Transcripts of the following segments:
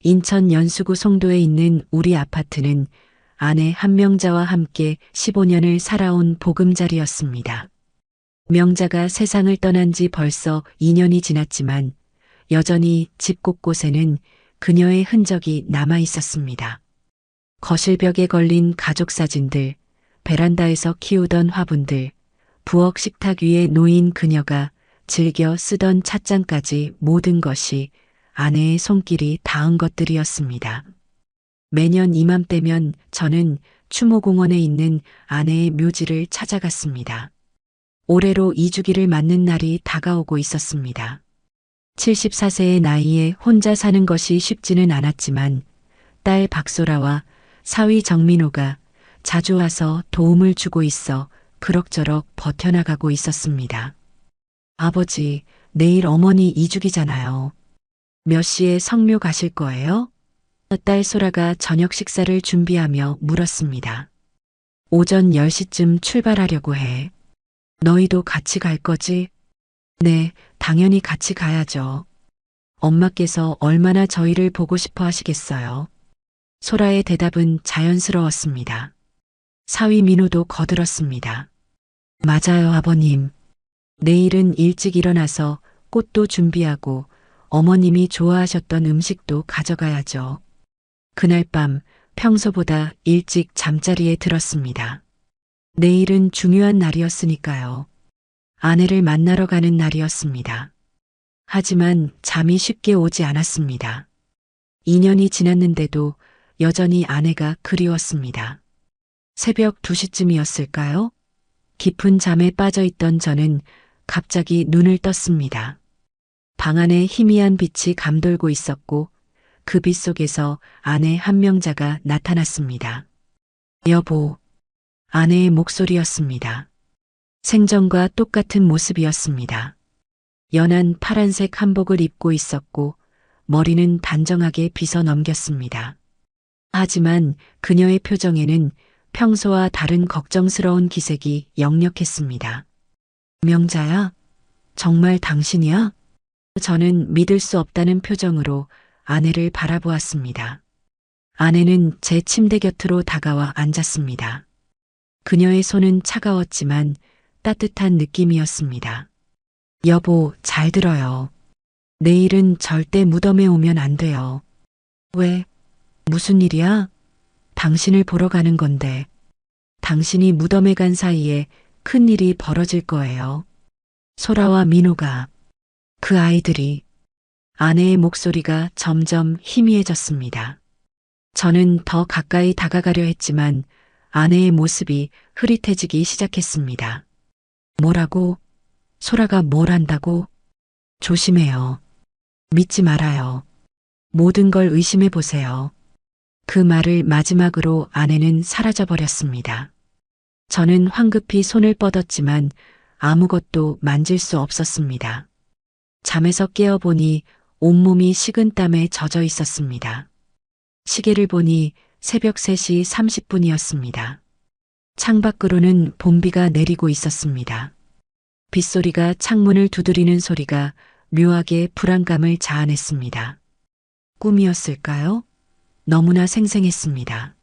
인천 연수구 송도에 있는 우리 아파트는 아내 한명자와 함께 15년을 살아온 보금자리였습니다. 명자가 세상을 떠난 지 벌써 2년이 지났지만 여전히 집 곳곳에는 그녀의 흔적이 남아 있었습니다. 거실벽에 걸린 가족 사진들, 베란다에서 키우던 화분들, 부엌 식탁 위에 놓인 그녀가 즐겨 쓰던 찻잔까지 모든 것이 아내의 손길이 닿은 것들이었습니다. 매년 이맘때면 저는 추모공원에 있는 아내의 묘지를 찾아갔습니다. 올해로 2주기를 맞는 날이 다가오고 있었습니다. 74세의 나이에 혼자 사는 것이 쉽지는 않았지만 딸 박소라와 사위 정민호가 자주 와서 도움을 주고 있어 그럭저럭 버텨나가고 있었습니다. 아버지, 내일 어머니 2주기잖아요. 몇 시에 성묘 가실 거예요? 딸 소라가 저녁 식사를 준비하며 물었습니다. 오전 10시쯤 출발하려고 해. 너희도 같이 갈 거지? 네, 당연히 같이 가야죠. 엄마께서 얼마나 저희를 보고 싶어 하시겠어요. 소라의 대답은 자연스러웠습니다. 사위 민호도 거들었습니다. 맞아요, 아버님. 내일은 일찍 일어나서 꽃도 준비하고 어머님이 좋아하셨던 음식도 가져가야죠. 그날 밤 평소보다 일찍 잠자리에 들었습니다. 내일은 중요한 날이었으니까요. 아내를 만나러 가는 날이었습니다. 하지만 잠이 쉽게 오지 않았습니다. 2년이 지났는데도 여전히 아내가 그리웠습니다. 새벽 2시쯤이었을까요? 깊은 잠에 빠져 있던 저는 갑자기 눈을 떴습니다. 방 안에 희미한 빛이 감돌고 있었고 그 빛 속에서 아내 한명자가 나타났습니다. 여보, 아내의 목소리였습니다. 생전과 똑같은 모습이었습니다. 연한 파란색 한복을 입고 있었고 머리는 단정하게 빗어 넘겼습니다. 하지만 그녀의 표정에는 평소와 다른 걱정스러운 기색이 역력했습니다. 명자야? 정말 당신이야? 저는 믿을 수 없다는 표정으로 아내를 바라보았습니다. 아내는 제 침대 곁으로 다가와 앉았습니다. 그녀의 손은 차가웠지만 따뜻한 느낌이었습니다. 여보, 잘 들어요. 내일은 절대 무덤에 오면 안 돼요. 왜? 무슨 일이야? 당신을 보러 가는 건데. 당신이 무덤에 간 사이에 큰 일이 벌어질 거예요. 소라와 민호가, 그 아이들이. 아내의 목소리가 점점 희미해졌습니다. 저는 더 가까이 다가가려 했지만 아내의 모습이 흐릿해지기 시작했습니다. 뭐라고? 소라가 뭘 한다고? 조심해요. 믿지 말아요. 모든 걸 의심해 보세요. 그 말을 마지막으로 아내는 사라져버렸습니다. 저는 황급히 손을 뻗었지만 아무것도 만질 수 없었습니다. 잠에서 깨어보니 온몸이 식은땀에 젖어 있었습니다. 시계를 보니 새벽 3시 30분이었습니다. 창밖으로는 봄비가 내리고 있었습니다. 빗소리가 창문을 두드리는 소리가 묘하게 불안감을 자아냈습니다. 꿈이었을까요? 너무나 생생했습니다.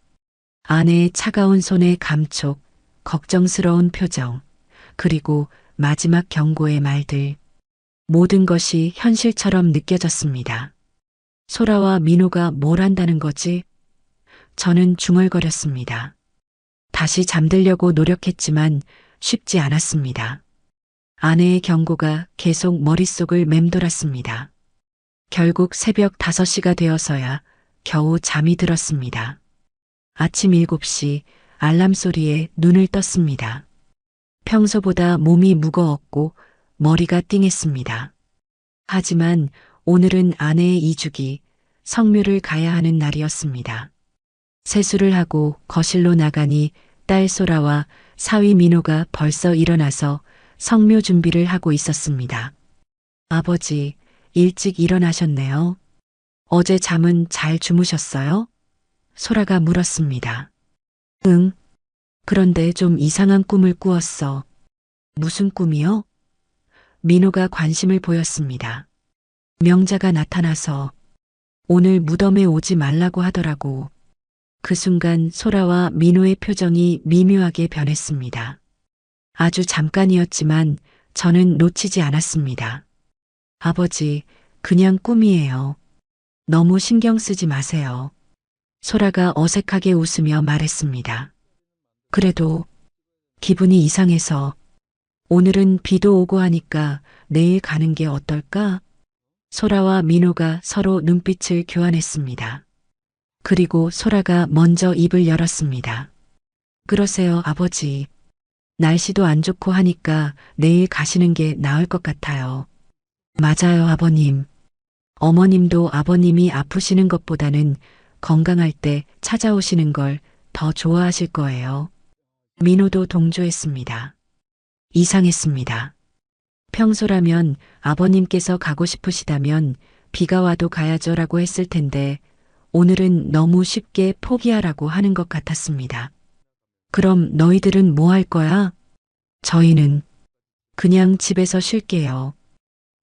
아내의 차가운 손의 감촉, 걱정스러운 표정, 그리고 마지막 경고의 말들. 모든 것이 현실처럼 느껴졌습니다. 소라와 민호가 뭘 한다는 거지? 저는 중얼거렸습니다. 다시 잠들려고 노력했지만 쉽지 않았습니다. 아내의 경고가 계속 머릿속을 맴돌았습니다. 결국 새벽 5시가 되어서야 겨우 잠이 들었습니다. 아침 7시 알람 소리에 눈을 떴습니다. 평소보다 몸이 무거웠고 머리가 띵했습니다. 하지만 오늘은 아내의 2주기, 성묘를 가야 하는 날이었습니다. 세수를 하고 거실로 나가니 딸 소라와 사위 민호가 벌써 일어나서 성묘 준비를 하고 있었습니다. 아버지, 일찍 일어나셨네요. 어제 잠은 잘 주무셨어요? 소라가 물었습니다. 응. 그런데 좀 이상한 꿈을 꾸었어. 무슨 꿈이요? 민호가 관심을 보였습니다. 명자가 나타나서 오늘 무덤에 오지 말라고 하더라고. 그 순간 소라와 민호의 표정이 미묘하게 변했습니다. 아주 잠깐이었지만 저는 놓치지 않았습니다. 아버지, 그냥 꿈이에요. 너무 신경 쓰지 마세요. 소라가 어색하게 웃으며 말했습니다. 그래도 기분이 이상해서 오늘은 비도 오고 하니까 내일 가는 게 어떨까? 소라와 민호가 서로 눈빛을 교환했습니다. 그리고 소라가 먼저 입을 열었습니다. 그러세요, 아버지. 날씨도 안 좋고 하니까 내일 가시는 게 나을 것 같아요. 맞아요, 아버님. 어머님도 아버님이 아프시는 것보다는 건강할 때 찾아오시는 걸 더 좋아하실 거예요. 민호도 동조했습니다. 이상했습니다. 평소라면 아버님께서 가고 싶으시다면 비가 와도 가야죠라고 했을 텐데 오늘은 너무 쉽게 포기하라고 하는 것 같았습니다. 그럼 너희들은 뭐 할 거야? 저희는 그냥 집에서 쉴게요.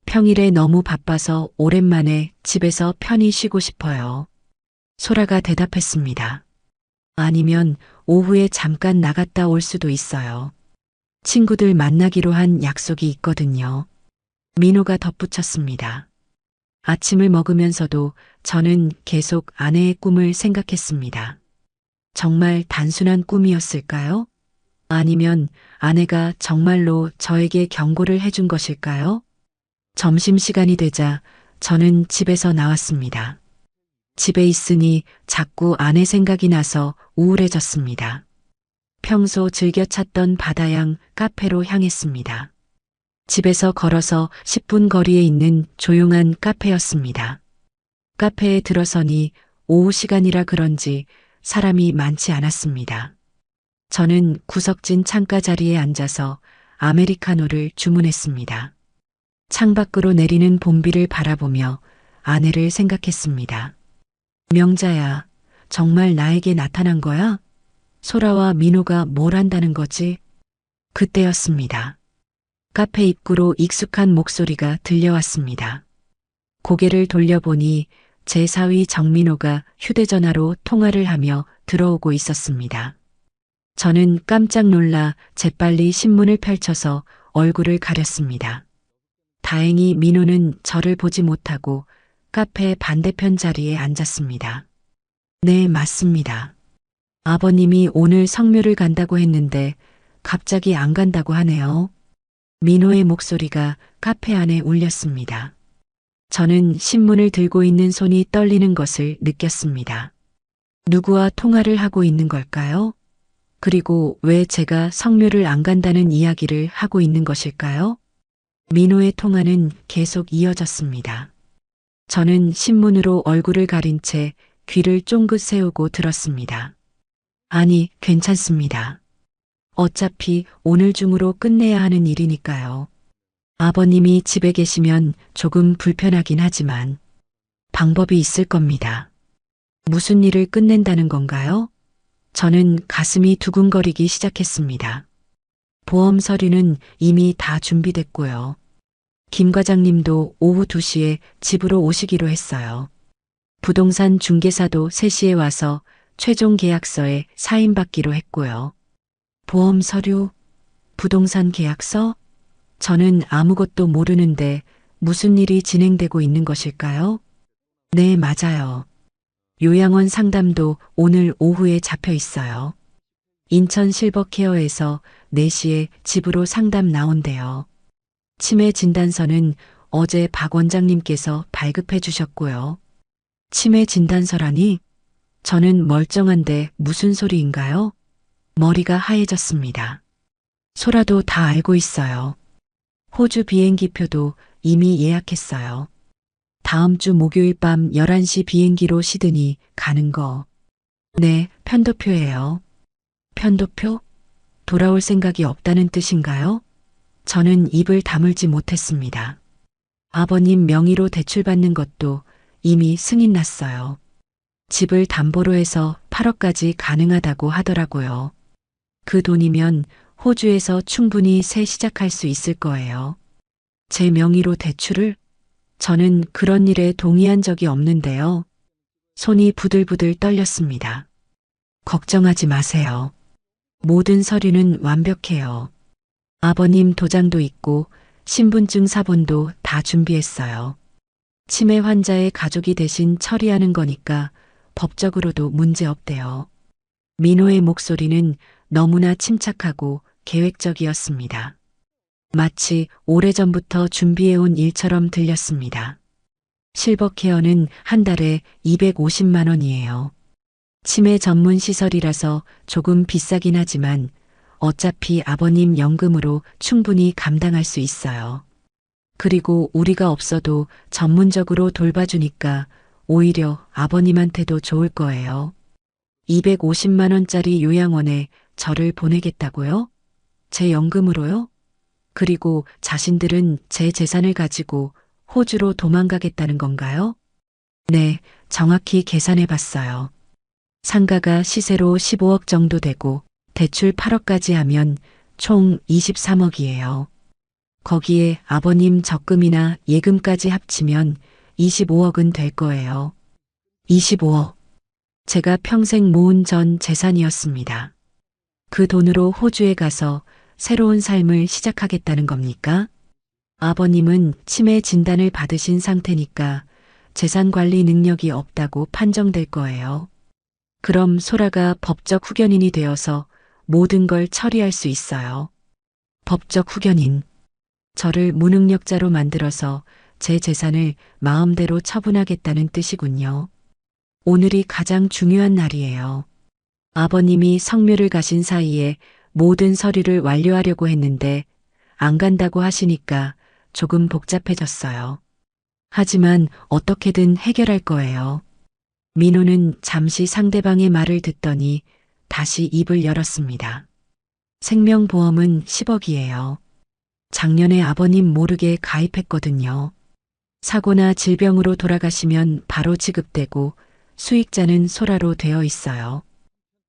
평일에 너무 바빠서 오랜만에 집에서 편히 쉬고 싶어요. 소라가 대답했습니다. 아니면 오후에 잠깐 나갔다 올 수도 있어요. 친구들 만나기로 한 약속이 있거든요. 민호가 덧붙였습니다. 아침을 먹으면서도 저는 계속 아내의 꿈을 생각했습니다. 정말 단순한 꿈이었을까요? 아니면 아내가 정말로 저에게 경고를 해준 것일까요? 점심시간이 되자 저는 집에서 나왔습니다. 집에 있으니 자꾸 아내 생각이 나서 우울해졌습니다. 평소 즐겨 찾던 바다양 카페로 향했습니다. 집에서 걸어서 10분 거리에 있는 조용한 카페였습니다. 카페에 들어서니 오후 시간이라 그런지 사람이 많지 않았습니다. 저는 구석진 창가 자리에 앉아서 아메리카노를 주문했습니다. 창밖으로 내리는 봄비를 바라보며 아내를 생각했습니다. 명자야, 정말 나에게 나타난 거야? 소라와 민호가 뭘 한다는 거지? 그때였습니다. 카페 입구로 익숙한 목소리가 들려왔습니다. 고개를 돌려보니 제 사위 정민호가 휴대전화로 통화를 하며 들어오고 있었습니다. 저는 깜짝 놀라 재빨리 신문을 펼쳐서 얼굴을 가렸습니다. 다행히 민호는 저를 보지 못하고 카페 반대편 자리에 앉았습니다. 네, 맞습니다. 아버님이 오늘 성묘를 간다고 했는데 갑자기 안 간다고 하네요. 민호의 목소리가 카페 안에 울렸습니다. 저는 신문을 들고 있는 손이 떨리는 것을 느꼈습니다. 누구와 통화를 하고 있는 걸까요? 그리고 왜 제가 성묘를 안 간다는 이야기를 하고 있는 것일까요? 민호의 통화는 계속 이어졌습니다. 저는 신문으로 얼굴을 가린 채 귀를 쫑긋 세우고 들었습니다. 아니, 괜찮습니다. 어차피 오늘 중으로 끝내야 하는 일이니까요. 아버님이 집에 계시면 조금 불편하긴 하지만 방법이 있을 겁니다. 무슨 일을 끝낸다는 건가요? 저는 가슴이 두근거리기 시작했습니다. 보험 서류는 이미 다 준비됐고요. 김 과장님도 오후 2시에 집으로 오시기로 했어요. 부동산 중개사도 3시에 와서 최종 계약서에 사인받기로 했고요. 보험 서류, 부동산 계약서? 저는 아무것도 모르는데 무슨 일이 진행되고 있는 것일까요? 네, 맞아요. 요양원 상담도 오늘 오후에 잡혀 있어요. 인천 실버케어에서 4시에 집으로 상담 나온대요. 치매 진단서는 어제 박 원장님께서 발급해 주셨고요. 치매 진단서라니? 저는 멀쩡한데 무슨 소리인가요? 머리가 하얘졌습니다. 소라도 다 알고 있어요. 호주 비행기표도 이미 예약했어요. 다음 주 목요일 밤 11시 비행기로 시드니 가는 거. 네, 편도표예요. 편도표? 돌아올 생각이 없다는 뜻인가요? 저는 입을 다물지 못했습니다. 아버님 명의로 대출받는 것도 이미 승인 났어요. 집을 담보로 해서 8억까지 가능하다고 하더라고요. 그 돈이면 호주에서 충분히 새 시작할 수 있을 거예요. 제 명의로 대출을? 저는 그런 일에 동의한 적이 없는데요. 손이 부들부들 떨렸습니다. 걱정하지 마세요. 모든 서류는 완벽해요. 아버님 도장도 있고 신분증 사본도 다 준비했어요. 치매 환자의 가족이 대신 처리하는 거니까 법적으로도 문제 없대요. 민호의 목소리는 너무나 침착하고 계획적이었습니다. 마치 오래전부터 준비해온 일처럼 들렸습니다. 실버케어는 한 달에 250만 원이에요. 치매 전문 시설이라서 조금 비싸긴 하지만 어차피 아버님 연금으로 충분히 감당할 수 있어요. 그리고 우리가 없어도 전문적으로 돌봐주니까 오히려 아버님한테도 좋을 거예요. 250만 원짜리 요양원에 저를 보내겠다고요? 제 연금으로요? 그리고 자신들은 제 재산을 가지고 호주로 도망가겠다는 건가요? 네, 정확히 계산해 봤어요. 상가가 시세로 15억 정도 되고 대출 8억까지 하면 총 23억이에요. 거기에 아버님 적금이나 예금까지 합치면 25억은 될 거예요. 25억. 제가 평생 모은 전 재산이었습니다. 그 돈으로 호주에 가서 새로운 삶을 시작하겠다는 겁니까? 아버님은 치매 진단을 받으신 상태니까 재산 관리 능력이 없다고 판정될 거예요. 그럼 소라가 법적 후견인이 되어서 모든 걸 처리할 수 있어요. 법적 후견인. 저를 무능력자로 만들어서 제 재산을 마음대로 처분하겠다는 뜻이군요. 오늘이 가장 중요한 날이에요. 아버님이 성묘를 가신 사이에 모든 서류를 완료하려고 했는데 안 간다고 하시니까 조금 복잡해졌어요. 하지만 어떻게든 해결할 거예요. 민호는 잠시 상대방의 말을 듣더니 다시 입을 열었습니다. 생명보험은 10억이에요. 작년에 아버님 모르게 가입했거든요. 사고나 질병으로 돌아가시면 바로 지급되고 수익자는 소라로 되어 있어요.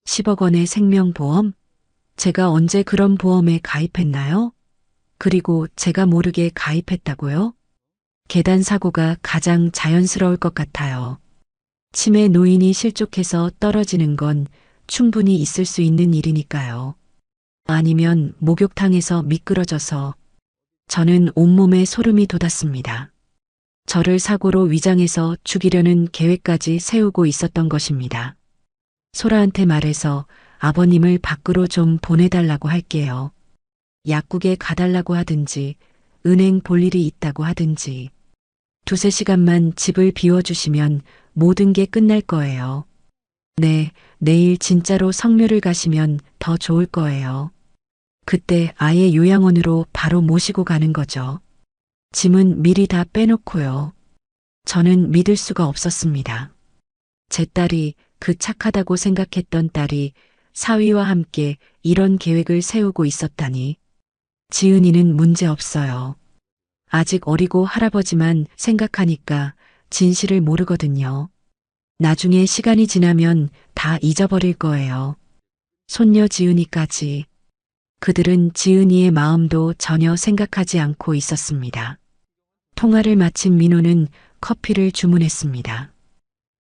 10억 원의 생명보험? 제가 언제 그런 보험에 가입했나요? 그리고 제가 모르게 가입했다고요? 계단 사고가 가장 자연스러울 것 같아요. 치매 노인이 실족해서 떨어지는 건 충분히 있을 수 있는 일이니까요. 아니면 목욕탕에서 미끄러져서. 저는 온몸에 소름이 돋았습니다. 저를 사고로 위장해서 죽이려는 계획까지 세우고 있었던 것입니다. 소라한테 말해서 아버님을 밖으로 좀 보내달라고 할게요. 약국에 가달라고 하든지 은행 볼 일이 있다고 하든지 2~3시간만 집을 비워주시면 모든 게 끝날 거예요. 네, 내일 진짜로 성묘를 가시면 더 좋을 거예요. 그때 아예 요양원으로 바로 모시고 가는 거죠. 짐은 미리 다 빼놓고요. 저는 믿을 수가 없었습니다. 제 딸이, 그 착하다고 생각했던 딸이 사위와 함께 이런 계획을 세우고 있었다니. 지은이는 문제 없어요. 아직 어리고 할아버지만 생각하니까 진실을 모르거든요. 나중에 시간이 지나면 다 잊어버릴 거예요. 손녀 지은이까지. 그들은 지은이의 마음도 전혀 생각하지 않고 있었습니다. 통화를 마친 민호는 커피를 주문했습니다.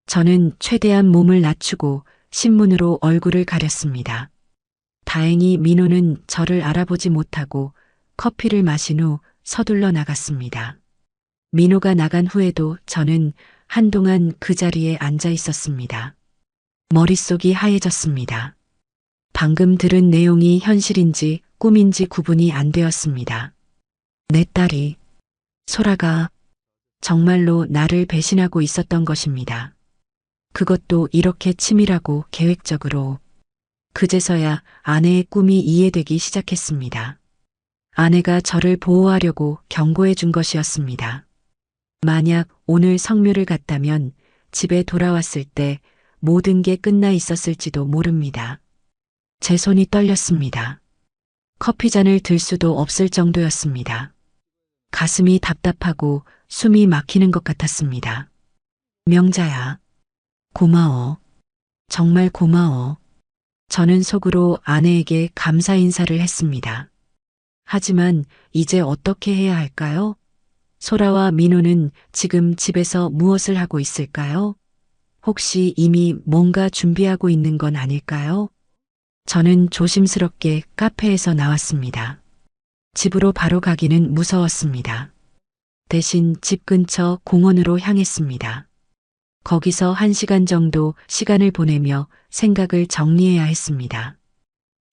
저는 최대한 몸을 낮추고 신문으로 얼굴을 가렸습니다. 다행히 민호는 저를 알아보지 못하고 커피를 마신 후 서둘러 나갔습니다. 민호가 나간 후에도 저는 한동안 그 자리에 앉아 있었습니다. 머릿속이 하얘졌습니다. 방금 들은 내용이 현실인지 꿈인지 구분이 안 되었습니다. 내 딸이, 소라가 정말로 나를 배신하고 있었던 것입니다. 그것도 이렇게 치밀하고 계획적으로. 그제서야 아내의 꿈이 이해되기 시작했습니다. 아내가 저를 보호하려고 경고해 준 것이었습니다. 만약 오늘 성묘를 갔다면 집에 돌아왔을 때 모든 게 끝나 있었을지도 모릅니다. 제 손이 떨렸습니다. 커피잔을 들 수도 없을 정도였습니다. 가슴이 답답하고 숨이 막히는 것 같았습니다. 명자야. 고마워. 정말 고마워. 저는 속으로 아내에게 감사 인사를 했습니다. 하지만 이제 어떻게 해야 할까요? 소라와 민호는 지금 집에서 무엇을 하고 있을까요? 혹시 이미 뭔가 준비하고 있는 건 아닐까요? 저는 조심스럽게 카페에서 나왔습니다. 집으로 바로 가기는 무서웠습니다. 대신 집 근처 공원으로 향했습니다. 거기서 1시간 정도 시간을 보내며 생각을 정리해야 했습니다.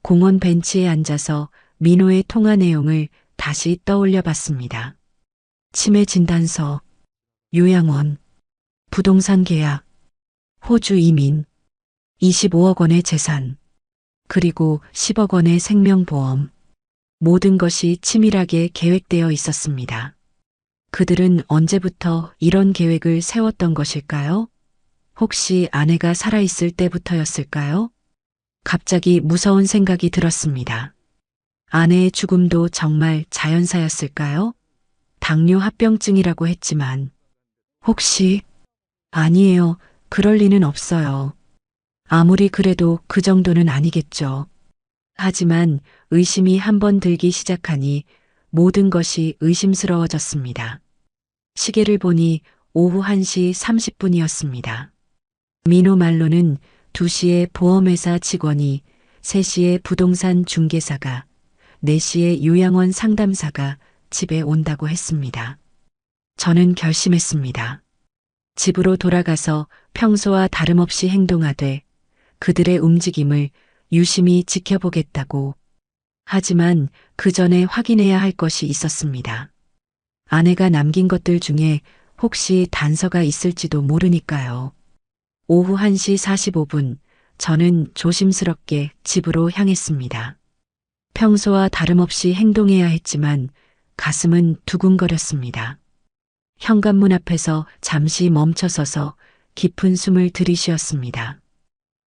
공원 벤치에 앉아서 민호의 통화 내용을 다시 떠올려 봤습니다. 치매 진단서, 요양원, 부동산 계약, 호주 이민, 25억 원의 재산, 그리고 10억 원의 생명보험. 모든 것이 치밀하게 계획되어 있었습니다. 그들은 언제부터 이런 계획을 세웠던 것일까요? 혹시 아내가 살아있을 때부터였을까요? 갑자기 무서운 생각이 들었습니다. 아내의 죽음도 정말 자연사였을까요? 당뇨 합병증이라고 했지만, 혹시, 아니에요. 그럴 리는 없어요. 아무리 그래도 그 정도는 아니겠죠. 하지만 의심이 한번 들기 시작하니 모든 것이 의심스러워졌습니다. 시계를 보니 오후 1시 30분이었습니다. 민호 말로는 2시에 보험회사 직원이, 3시에 부동산 중개사가, 4시에 요양원 상담사가 집에 온다고 했습니다. 저는 결심했습니다. 집으로 돌아가서 평소와 다름없이 행동하되 그들의 움직임을 유심히 지켜보겠다고. 하지만 그 전에 확인해야 할 것이 있었습니다. 아내가 남긴 것들 중에 혹시 단서가 있을지도 모르니까요. 오후 1시 45분, 저는 조심스럽게 집으로 향했습니다. 평소와 다름없이 행동해야 했지만 가슴은 두근거렸습니다. 현관문 앞에서 잠시 멈춰서서 깊은 숨을 들이쉬었습니다.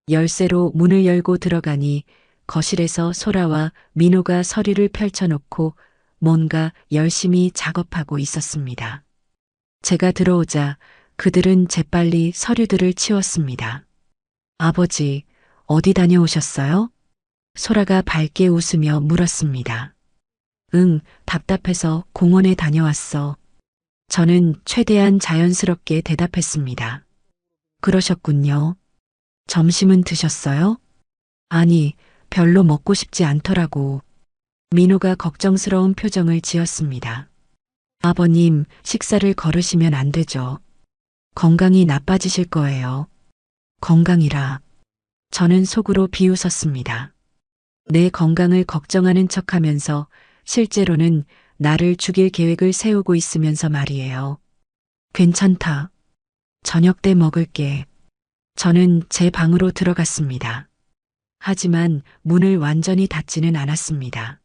열쇠로 문을 열고 들어가니 거실에서 소라와 민호가 서류를 펼쳐놓고 뭔가 열심히 작업하고 있었습니다. 제가 들어오자 그들은 재빨리 서류들을 치웠습니다. 아버지, 어디 다녀오셨어요? 소라가 밝게 웃으며 물었습니다. 응, 답답해서 공원에 다녀왔어. 저는 최대한 자연스럽게 대답했습니다. 그러셨군요. 점심은 드셨어요? 아니, 별로 먹고 싶지 않더라고. 민호가 걱정스러운 표정을 지었습니다. 아버님, 식사를 거르시면 안 되죠. 건강이 나빠지실 거예요. 건강이라. 저는 속으로 비웃었습니다. 내 건강을 걱정하는 척하면서 실제로는 나를 죽일 계획을 세우고 있으면서 말이에요. 괜찮다. 저녁 때 먹을게. 저는 제 방으로 들어갔습니다. 하지만 문을 완전히 닫지는 않았습니다.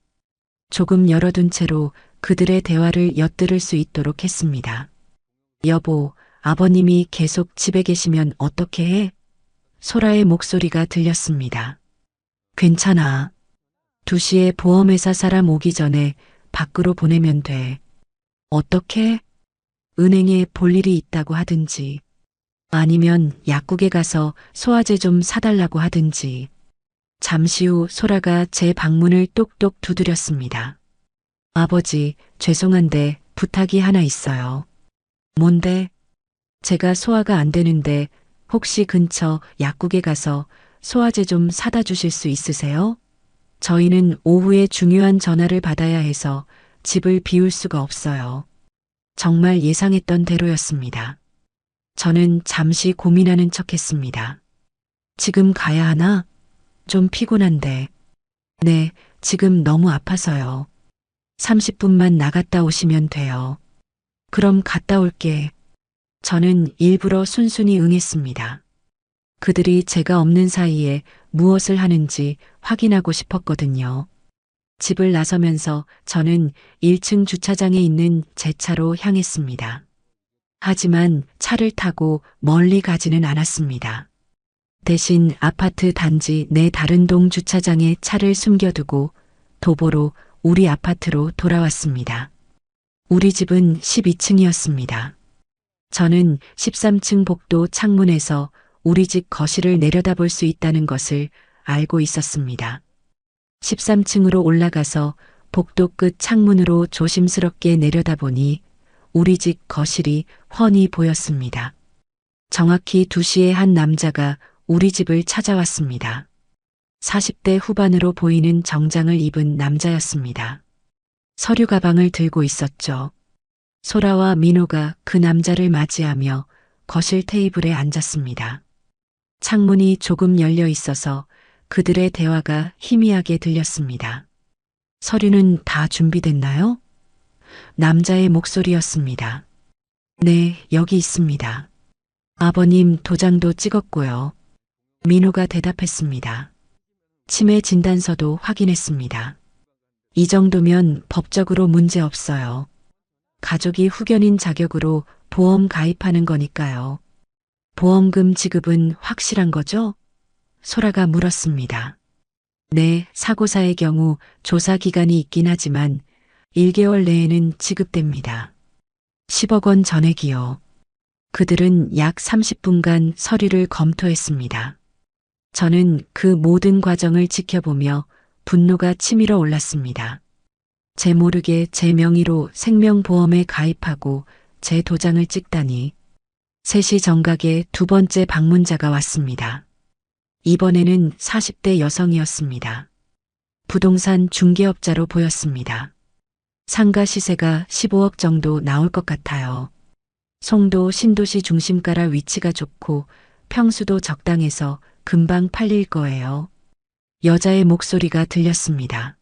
조금 열어둔 채로 그들의 대화를 엿들을 수 있도록 했습니다. 여보, 아버님이 계속 집에 계시면 어떻게 해? 소라의 목소리가 들렸습니다. 괜찮아. 2시에 보험회사 사람 오기 전에 밖으로 보내면 돼. 어떻게? 은행에 볼 일이 있다고 하든지, 아니면 약국에 가서 소화제 좀 사달라고 하든지. 잠시 후 소라가 제 방문을 똑똑 두드렸습니다. 아버지, 죄송한데 부탁이 하나 있어요. 뭔데? 제가 소화가 안 되는데 혹시 근처 약국에 가서 소화제 좀 사다 주실 수 있으세요? 저희는 오후에 중요한 전화를 받아야 해서 집을 비울 수가 없어요. 정말 예상했던 대로였습니다. 저는 잠시 고민하는 척 했습니다. 지금 가야 하나? 좀 피곤한데. 네, 지금 너무 아파서요. 30분만 나갔다 오시면 돼요. 그럼 갔다 올게. 저는 일부러 순순히 응했습니다. 그들이 제가 없는 사이에 무엇을 하는지 확인하고 싶었거든요. 집을 나서면서 저는 1층 주차장에 있는 제 차로 향했습니다. 하지만 차를 타고 멀리 가지는 않았습니다. 대신 아파트 단지 내 다른 동 주차장에 차를 숨겨두고 도보로 우리 아파트로 돌아왔습니다. 우리 집은 12층이었습니다. 저는 13층 복도 창문에서 우리 집 거실을 내려다볼 수 있다는 것을 알고 있었습니다. 13층으로 올라가서 복도 끝 창문으로 조심스럽게 내려다보니 우리 집 거실이 훤히 보였습니다. 정확히 2시에 한 남자가 우리 집을 찾아왔습니다. 40대 후반으로 보이는 정장을 입은 남자였습니다. 서류 가방을 들고 있었죠. 소라와 민호가 그 남자를 맞이하며 거실 테이블에 앉았습니다. 창문이 조금 열려 있어서 그들의 대화가 희미하게 들렸습니다. 서류는 다 준비됐나요? 남자의 목소리였습니다. 네, 여기 있습니다. 아버님 도장도 찍었고요. 민호가 대답했습니다. 치매 진단서도 확인했습니다. 이 정도면 법적으로 문제 없어요. 가족이 후견인 자격으로 보험 가입하는 거니까요. 보험금 지급은 확실한 거죠? 소라가 물었습니다. 네, 사고사의 경우 조사 기간이 있긴 하지만 1개월 내에는 지급됩니다. 10억 원 전액이요. 그들은 약 30분간 서류를 검토했습니다. 저는 그 모든 과정을 지켜보며 분노가 치밀어 올랐습니다. 제 모르게 제 명의로 생명보험에 가입하고 제 도장을 찍다니. 3시 정각에 2번째 방문자가 왔습니다. 이번에는 40대 여성이었습니다. 부동산 중개업자로 보였습니다. 상가 시세가 15억 정도 나올 것 같아요. 송도 신도시 중심가라 위치가 좋고 평수도 적당해서 금방 팔릴 거예요. 여자의 목소리가 들렸습니다.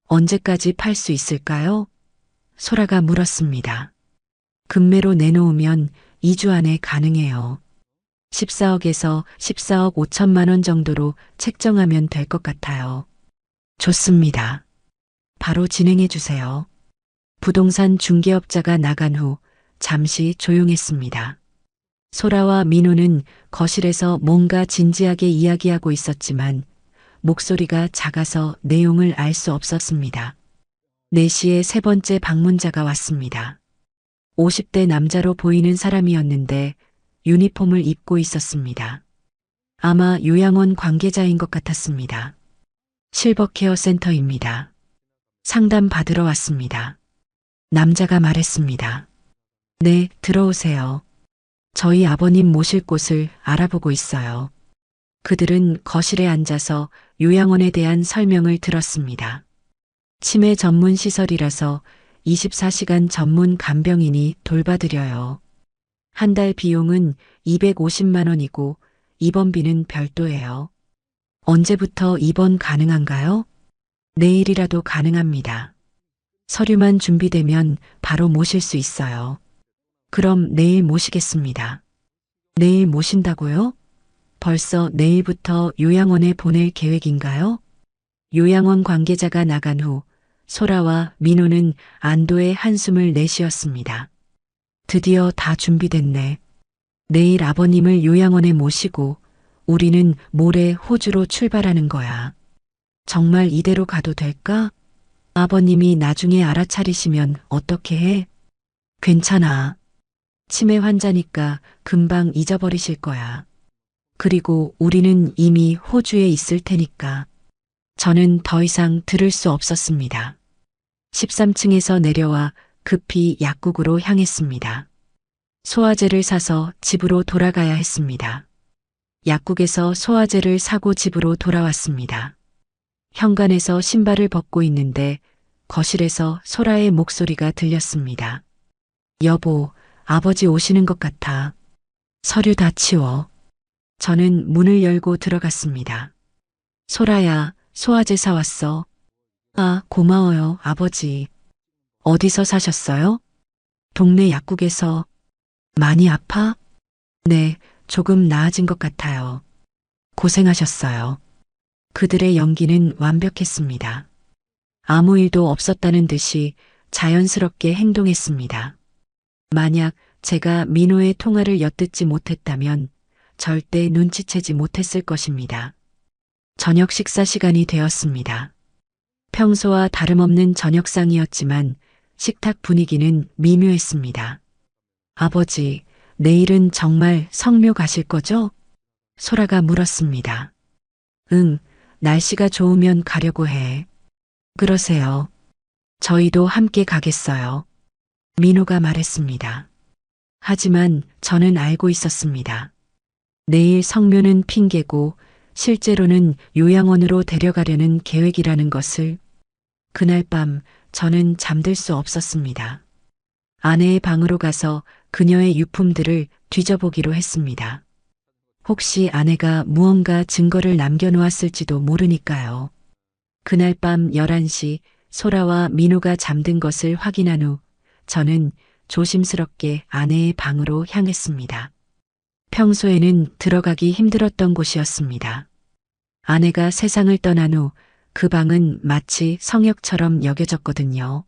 언제까지 팔 수 있을까요? 소라가 물었습니다. 금매로 내놓으면 2주 안에 가능해요. 14억에서 14억 5천만 원 정도로 책정하면 될 것 같아요. 좋습니다. 바로 진행해 주세요. 부동산 중개업자가 나간 후 잠시 조용했습니다. 소라와 민호는 거실에서 뭔가 진지하게 이야기하고 있었지만 목소리가 작아서 내용을 알 수 없었습니다. 4시에 3번째 방문자가 왔습니다. 50대 남자로 보이는 사람이었는데 유니폼을 입고 있었습니다. 아마 요양원 관계자인 것 같았습니다. 실버케어 센터입니다. 상담 받으러 왔습니다. 남자가 말했습니다. 네, 들어오세요. 저희 아버님 모실 곳을 알아보고 있어요. 그들은 거실에 앉아서 요양원에 대한 설명을 들었습니다. 치매 전문 시설이라서 24시간 전문 간병인이 돌봐드려요. 한 달 비용은 250만 원이고 입원비는 별도예요. 언제부터 입원 가능한가요? 내일이라도 가능합니다. 서류만 준비되면 바로 모실 수 있어요. 그럼 내일 모시겠습니다. 내일 모신다고요? 벌써 내일부터 요양원에 보낼 계획인가요? 요양원 관계자가 나간 후 소라와 민호는 안도의 한숨을 내쉬었습니다. 드디어 다 준비됐네. 내일 아버님을 요양원에 모시고 우리는 모레 호주로 출발하는 거야. 정말 이대로 가도 될까? 아버님이 나중에 알아차리시면 어떻게 해? 괜찮아. 치매 환자니까 금방 잊어버리실 거야. 그리고 우리는 이미 호주에 있을 테니까. 저는 더 이상 들을 수 없었습니다. 13층에서 내려와 급히 약국으로 향했습니다. 소화제를 사서 집으로 돌아가야 했습니다. 약국에서 소화제를 사고 집으로 돌아왔습니다. 현관에서 신발을 벗고 있는데 거실에서 소라의 목소리가 들렸습니다. 여보, 아버지 오시는 것 같아. 서류 다 치워. 저는 문을 열고 들어갔습니다. 소라야, 소화제 사왔어. 아, 고마워요, 아버지. 어디서 사셨어요? 동네 약국에서. 많이 아파? 네, 조금 나아진 것 같아요. 고생하셨어요. 그들의 연기는 완벽했습니다. 아무 일도 없었다는 듯이 자연스럽게 행동했습니다. 만약 제가 민호의 통화를 엿듣지 못했다면 절대 눈치채지 못했을 것입니다. 저녁 식사 시간이 되었습니다. 평소와 다름없는 저녁상이었지만 식탁 분위기는 미묘했습니다. 아버지, 내일은 정말 성묘 가실 거죠? 소라가 물었습니다. 응, 날씨가 좋으면 가려고 해. 그러세요. 저희도 함께 가겠어요. 민호가 말했습니다. 하지만 저는 알고 있었습니다. 내일 성묘는 핑계고 실제로는 요양원으로 데려가려는 계획이라는 것을. 그날 밤 저는 잠들 수 없었습니다. 아내의 방으로 가서 그녀의 유품들을 뒤져보기로 했습니다. 혹시 아내가 무언가 증거를 남겨놓았을지도 모르니까요. 그날 밤 11시 소라와 민호가 잠든 것을 확인한 후 저는 조심스럽게 아내의 방으로 향했습니다. 평소에는 들어가기 힘들었던 곳이었습니다. 아내가 세상을 떠난 후 그 방은 마치 성역처럼 여겨졌거든요.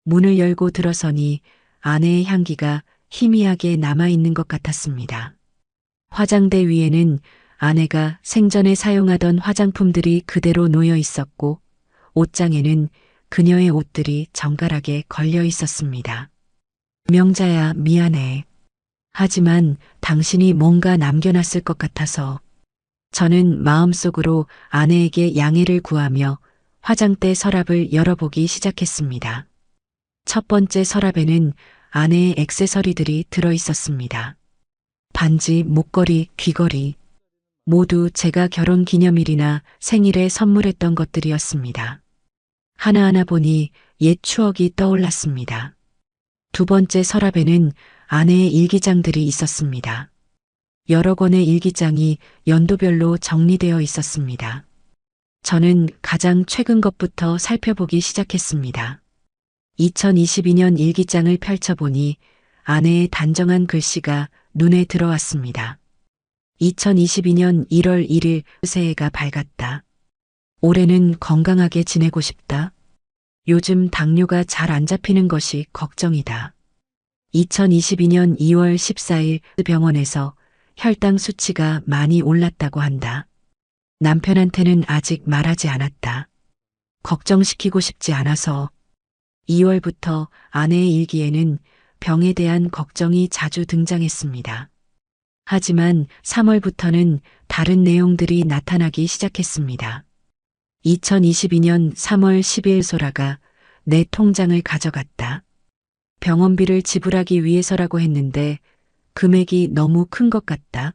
문을 열고 들어서니 아내의 향기가 희미하게 남아있는 것 같았습니다. 화장대 위에는 아내가 생전에 사용하던 화장품들이 그대로 놓여 있었고 옷장에는 그녀의 옷들이 정갈하게 걸려 있었습니다. 명자야, 미안해. 하지만 당신이 뭔가 남겨놨을 것 같아서. 저는 마음속으로 아내에게 양해를 구하며 화장대 서랍을 열어보기 시작했습니다. 첫 번째 서랍에는 아내의 액세서리들이 들어 있었습니다. 반지, 목걸이, 귀걸이. 모두 제가 결혼 기념일이나 생일에 선물했던 것들이었습니다. 하나하나 보니 옛 추억이 떠올랐습니다. 두 번째 서랍에는 아내의 일기장들이 있었습니다. 여러 권의 일기장이 연도별로 정리되어 있었습니다. 저는 가장 최근 것부터 살펴보기 시작했습니다. 2022년 일기장을 펼쳐보니 아내의 단정한 글씨가 눈에 들어왔습니다. 2022년 1월 1일 새해가 밝았다. 올해는 건강하게 지내고 싶다. 요즘 당뇨가 잘 안 잡히는 것이 걱정이다. 2022년 2월 14일 병원에서 혈당 수치가 많이 올랐다고 한다. 남편한테는 아직 말하지 않았다. 걱정시키고 싶지 않아서. 2월부터 아내의 일기에는 병에 대한 걱정이 자주 등장했습니다. 하지만 3월부터는 다른 내용들이 나타나기 시작했습니다. 2022년 3월 10일 소라가 내 통장을 가져갔다. 병원비를 지불하기 위해서라고 했는데 금액이 너무 큰 것 같다.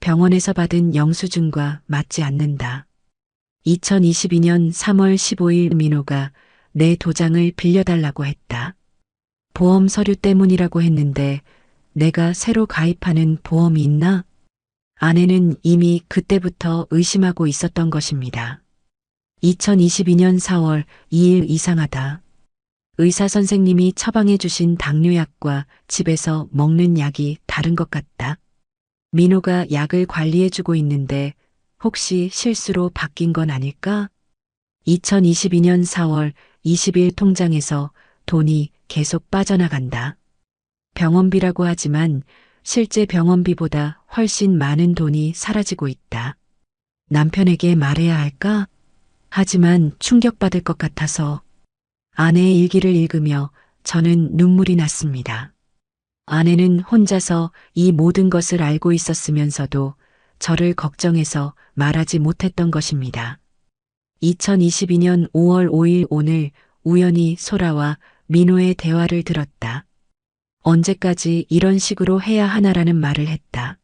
병원에서 받은 영수증과 맞지 않는다. 2022년 3월 15일 민호가 내 도장을 빌려달라고 했다. 보험 서류 때문이라고 했는데 내가 새로 가입하는 보험이 있나? 아내는 이미 그때부터 의심하고 있었던 것입니다. 2022년 4월 2일 이상하다. 의사 선생님이 처방해 주신 당뇨약과 집에서 먹는 약이 다른 것 같다. 민호가 약을 관리해 주고 있는데 혹시 실수로 바뀐 건 아닐까? 2022년 4월 20일 통장에서 돈이 계속 빠져나간다. 병원비라고 하지만 실제 병원비보다 훨씬 많은 돈이 사라지고 있다. 남편에게 말해야 할까? 하지만 충격받을 것 같아서. 아내의 일기를 읽으며 저는 눈물이 났습니다. 아내는 혼자서 이 모든 것을 알고 있었으면서도 저를 걱정해서 말하지 못했던 것입니다. 2022년 5월 5일 오늘 우연히 소라와 민호의 대화를 들었다. 언제까지 이런 식으로 해야 하나라는 말을 했다.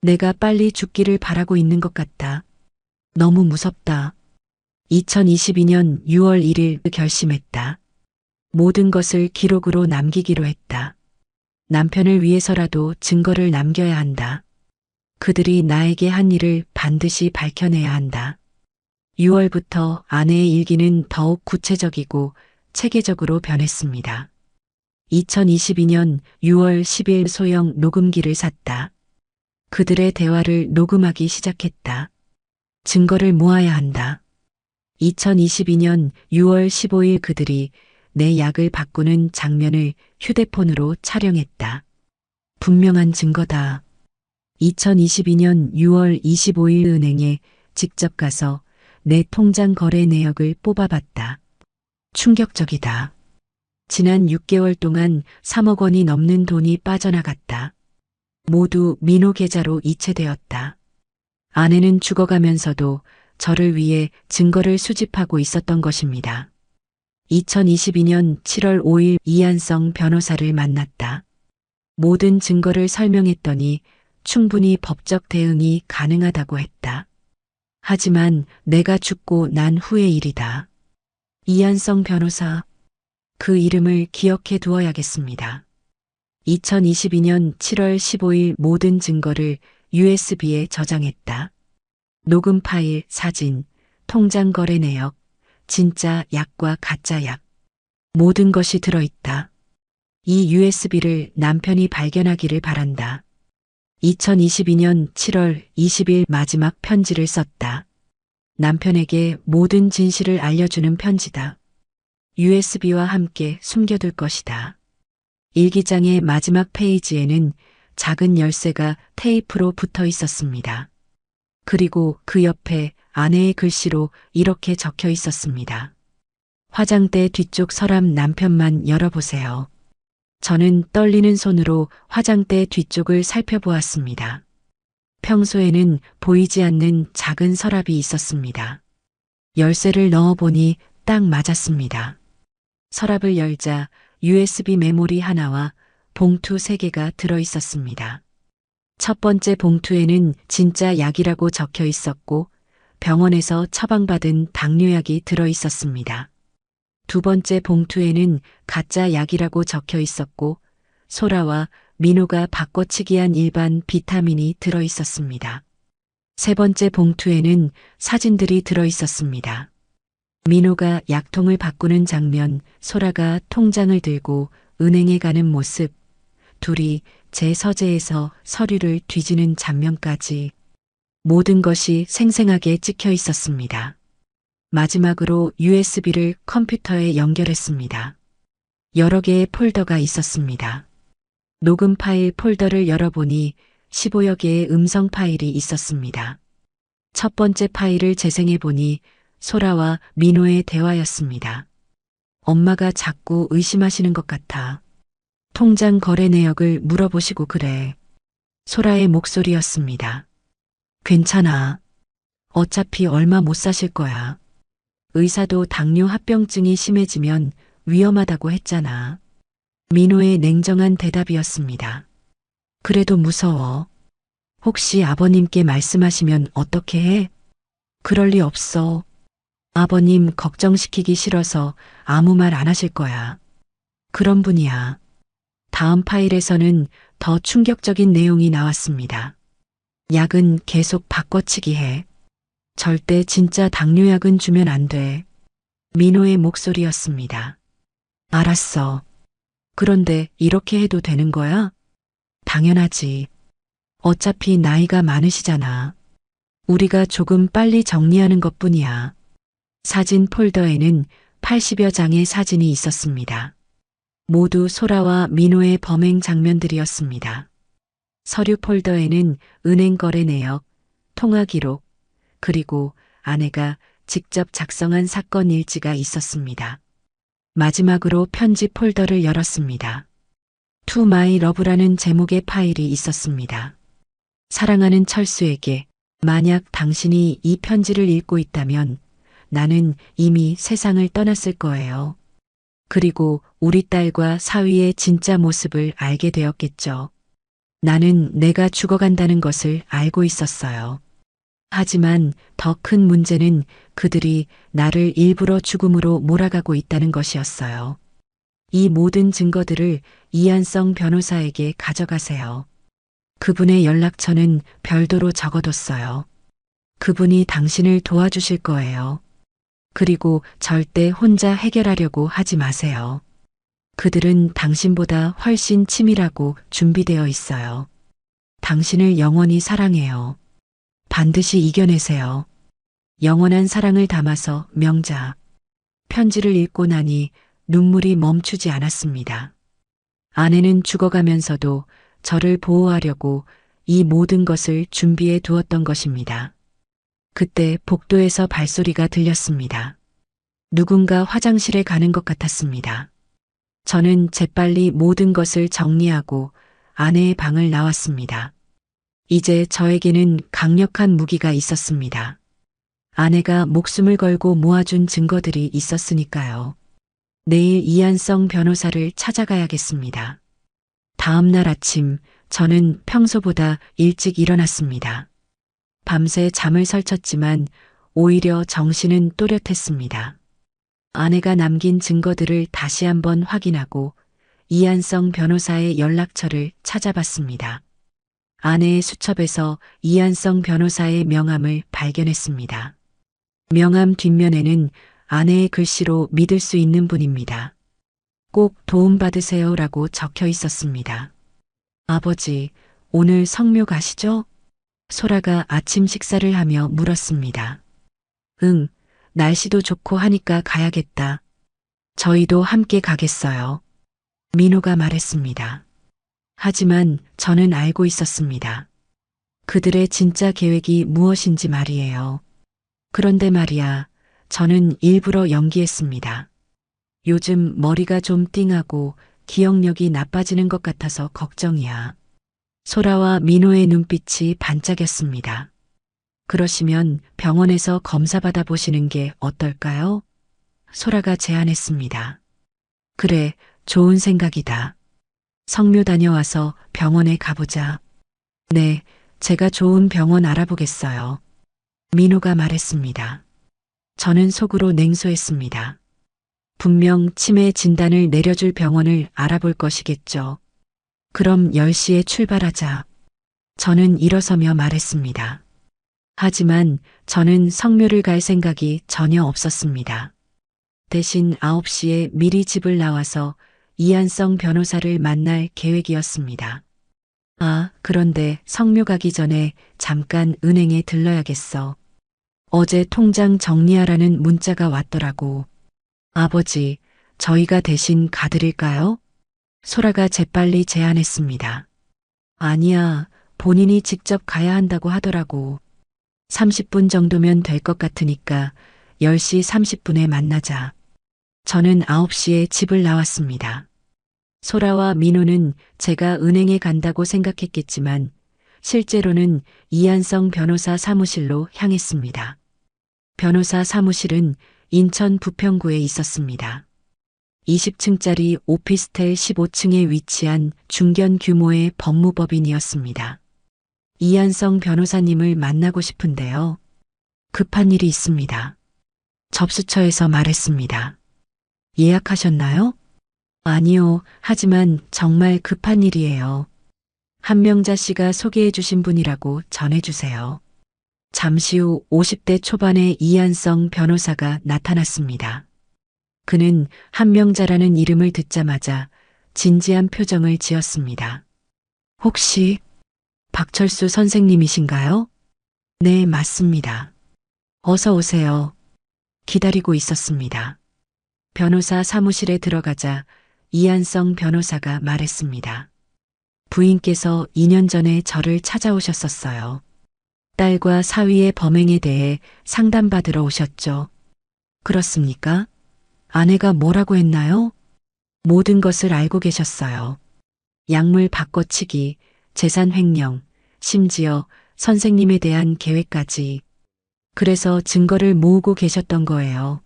내가 빨리 죽기를 바라고 있는 것 같다. 너무 무섭다. 2022년 6월 1일 결심했다. 모든 것을 기록으로 남기기로 했다. 남편을 위해서라도 증거를 남겨야 한다. 그들이 나에게 한 일을 반드시 밝혀내야 한다. 6월부터 아내의 일기는 더욱 구체적이고 체계적으로 변했습니다. 2022년 6월 10일 소형 녹음기를 샀다. 그들의 대화를 녹음하기 시작했다. 증거를 모아야 한다. 2022년 6월 15일 그들이 내 약을 바꾸는 장면을 휴대폰으로 촬영했다. 분명한 증거다. 2022년 6월 25일 은행에 직접 가서 내 통장 거래 내역을 뽑아봤다. 충격적이다. 지난 6개월 동안 3억 원이 넘는 돈이 빠져나갔다. 모두 민호 계좌로 이체되었다. 아내는 죽어가면서도 저를 위해 증거를 수집하고 있었던 것입니다. 2022년 7월 5일 이한성 변호사를 만났다. 모든 증거를 설명했더니 충분히 법적 대응이 가능하다고 했다. 하지만 내가 죽고 난 후의 일이다. 이한성 변호사, 그 이름을 기억해 두어야겠습니다. 2022년 7월 15일 모든 증거를 USB에 저장했다. 녹음 파일, 사진, 통장 거래 내역, 진짜 약과 가짜 약. 모든 것이 들어있다. 이 USB를 남편이 발견하기를 바란다. 2022년 7월 20일 마지막 편지를 썼다. 남편에게 모든 진실을 알려주는 편지다. USB와 함께 숨겨둘 것이다. 일기장의 마지막 페이지에는 작은 열쇠가 테이프로 붙어 있었습니다. 그리고 그 옆에 아내의 글씨로 이렇게 적혀 있었습니다. 화장대 뒤쪽 서랍 남편만 열어보세요. 저는 떨리는 손으로 화장대 뒤쪽을 살펴보았습니다. 평소에는 보이지 않는 작은 서랍이 있었습니다. 열쇠를 넣어보니 딱 맞았습니다. 서랍을 열자 USB 메모리 하나와 봉투 3개가 들어 있었습니다. 첫 번째 봉투에는 진짜 약이라고 적혀 있었고 병원에서 처방받은 당뇨약이 들어 있었습니다. 두 번째 봉투에는 가짜 약이라고 적혀 있었고 소라와 민호가 바꿔치기한 일반 비타민이 들어 있었습니다. 세 번째 봉투에는 사진들이 들어 있었습니다. 민호가 약통을 바꾸는 장면, 소라가 통장을 들고 은행에 가는 모습, 둘이 제 서재에서 서류를 뒤지는 장면까지 모든 것이 생생하게 찍혀 있었습니다. 마지막으로 USB를 컴퓨터에 연결했습니다. 여러 개의 폴더가 있었습니다. 녹음 파일 폴더를 열어보니 15여 개의 음성 파일이 있었습니다. 첫 번째 파일을 재생해보니 소라와 민호의 대화였습니다. 엄마가 자꾸 의심하시는 것 같아. 통장 거래 내역을 물어보시고 그래. 소라의 목소리였습니다. 괜찮아. 어차피 얼마 못 사실 거야. 의사도 당뇨 합병증이 심해지면 위험하다고 했잖아. 민호의 냉정한 대답이었습니다. 그래도 무서워. 혹시 아버님께 말씀하시면 어떻게 해? 그럴 리 없어. 아버님 걱정시키기 싫어서 아무 말 안 하실 거야. 그런 분이야. 다음 파일에서는 더 충격적인 내용이 나왔습니다. 약은 계속 바꿔치기 해. 절대 진짜 당뇨약은 주면 안 돼. 민호의 목소리였습니다. 알았어. 그런데 이렇게 해도 되는 거야? 당연하지. 어차피 나이가 많으시잖아. 우리가 조금 빨리 정리하는 것뿐이야. 사진 폴더에는 80여 장의 사진이 있었습니다. 모두 소라와 민호의 범행 장면들이었습니다. 서류 폴더에는 은행 거래 내역, 통화 기록, 그리고 아내가 직접 작성한 사건 일지가 있었습니다. 마지막으로 편지 폴더를 열었습니다. To My Love라는 제목의 파일이 있었습니다. 사랑하는 철수에게 만약 당신이 이 편지를 읽고 있다면 나는 이미 세상을 떠났을 거예요. 그리고 우리 딸과 사위의 진짜 모습을 알게 되었겠죠. 나는 내가 죽어간다는 것을 알고 있었어요. 하지만 더 큰 문제는 그들이 나를 일부러 죽음으로 몰아가고 있다는 것이었어요. 이 모든 증거들을 이한성 변호사에게 가져가세요. 그분의 연락처는 별도로 적어뒀어요. 그분이 당신을 도와주실 거예요. 그리고 절대 혼자 해결하려고 하지 마세요. 그들은 당신보다 훨씬 치밀하고 준비되어 있어요. 당신을 영원히 사랑해요. 반드시 이겨내세요. 영원한 사랑을 담아서 명자. 편지를 읽고 나니 눈물이 멈추지 않았습니다. 아내는 죽어가면서도 저를 보호하려고 이 모든 것을 준비해 두었던 것입니다. 그때 복도에서 발소리가 들렸습니다. 누군가 화장실에 가는 것 같았습니다. 저는 재빨리 모든 것을 정리하고 아내의 방을 나왔습니다. 이제 저에게는 강력한 무기가 있었습니다. 아내가 목숨을 걸고 모아준 증거들이 있었으니까요. 내일 이한성 변호사를 찾아가야겠습니다. 다음 날 아침 저는 평소보다 일찍 일어났습니다. 밤새 잠을 설쳤지만 오히려 정신은 또렷했습니다. 아내가 남긴 증거들을 다시 한번 확인하고 이한성 변호사의 연락처를 찾아봤습니다. 아내의 수첩에서 이한성 변호사의 명함을 발견했습니다. 명함 뒷면에는 아내의 글씨로 믿을 수 있는 분입니다. 꼭 도움받으세요라고 적혀 있었습니다. 아버지, 오늘 성묘 가시죠? 소라가 아침 식사를 하며 물었습니다. 응, 날씨도 좋고 하니까 가야겠다. 저희도 함께 가겠어요. 민호가 말했습니다. 하지만 저는 알고 있었습니다. 그들의 진짜 계획이 무엇인지 말이에요. 그런데 말이야, 저는 일부러 연기했습니다. 요즘 머리가 좀 띵하고 기억력이 나빠지는 것 같아서 걱정이야. 소라와 민호의 눈빛이 반짝였습니다. 그러시면 병원에서 검사 받아보시는 게 어떨까요? 소라가 제안했습니다. 그래, 좋은 생각이다. 성묘 다녀와서 병원에 가보자. 네, 제가 좋은 병원 알아보겠어요. 민호가 말했습니다. 저는 속으로 냉소했습니다. 분명 치매 진단을 내려줄 병원을 알아볼 것이겠죠. 그럼 10시에 출발하자. 저는 일어서며 말했습니다. 하지만 저는 성묘를 갈 생각이 전혀 없었습니다. 대신 9시에 미리 집을 나와서 이한성 변호사를 만날 계획이었습니다. 아, 그런데 성묘 가기 전에 잠깐 은행에 들러야겠어. 어제 통장 정리하라는 문자가 왔더라고. 아버지, 저희가 대신 가드릴까요? 소라가 재빨리 제안했습니다. 아니야, 본인이 직접 가야 한다고 하더라고. 30분 정도면 될 것 같으니까 10시 30분에 만나자. 저는 9시에 집을 나왔습니다. 소라와 민호는 제가 은행에 간다고 생각했겠지만 실제로는 이한성 변호사 사무실로 향했습니다. 변호사 사무실은 인천 부평구에 있었습니다. 20층짜리 오피스텔 15층에 위치한 중견 규모의 법무법인이었습니다. 이한성 변호사님을 만나고 싶은데요. 급한 일이 있습니다. 접수처에서 말했습니다. 예약하셨나요? 아니요. 하지만 정말 급한 일이에요. 한명자 씨가 소개해 주신 분이라고 전해주세요. 잠시 후 50대 초반의 이한성 변호사가 나타났습니다. 그는 한명자라는 이름을 듣자마자 진지한 표정을 지었습니다. 혹시 박철수 선생님이신가요? 네, 맞습니다. 어서 오세요. 기다리고 있었습니다. 변호사 사무실에 들어가자 이한성 변호사가 말했습니다. 부인께서 2년 전에 저를 찾아오셨었어요. 딸과 사위의 범행에 대해 상담받으러 오셨죠. 그렇습니까? 아내가 뭐라고 했나요? 모든 것을 알고 계셨어요. 약물 바꿔치기, 재산 횡령, 심지어 선생님에 대한 계획까지. 그래서 증거를 모으고 계셨던 거예요.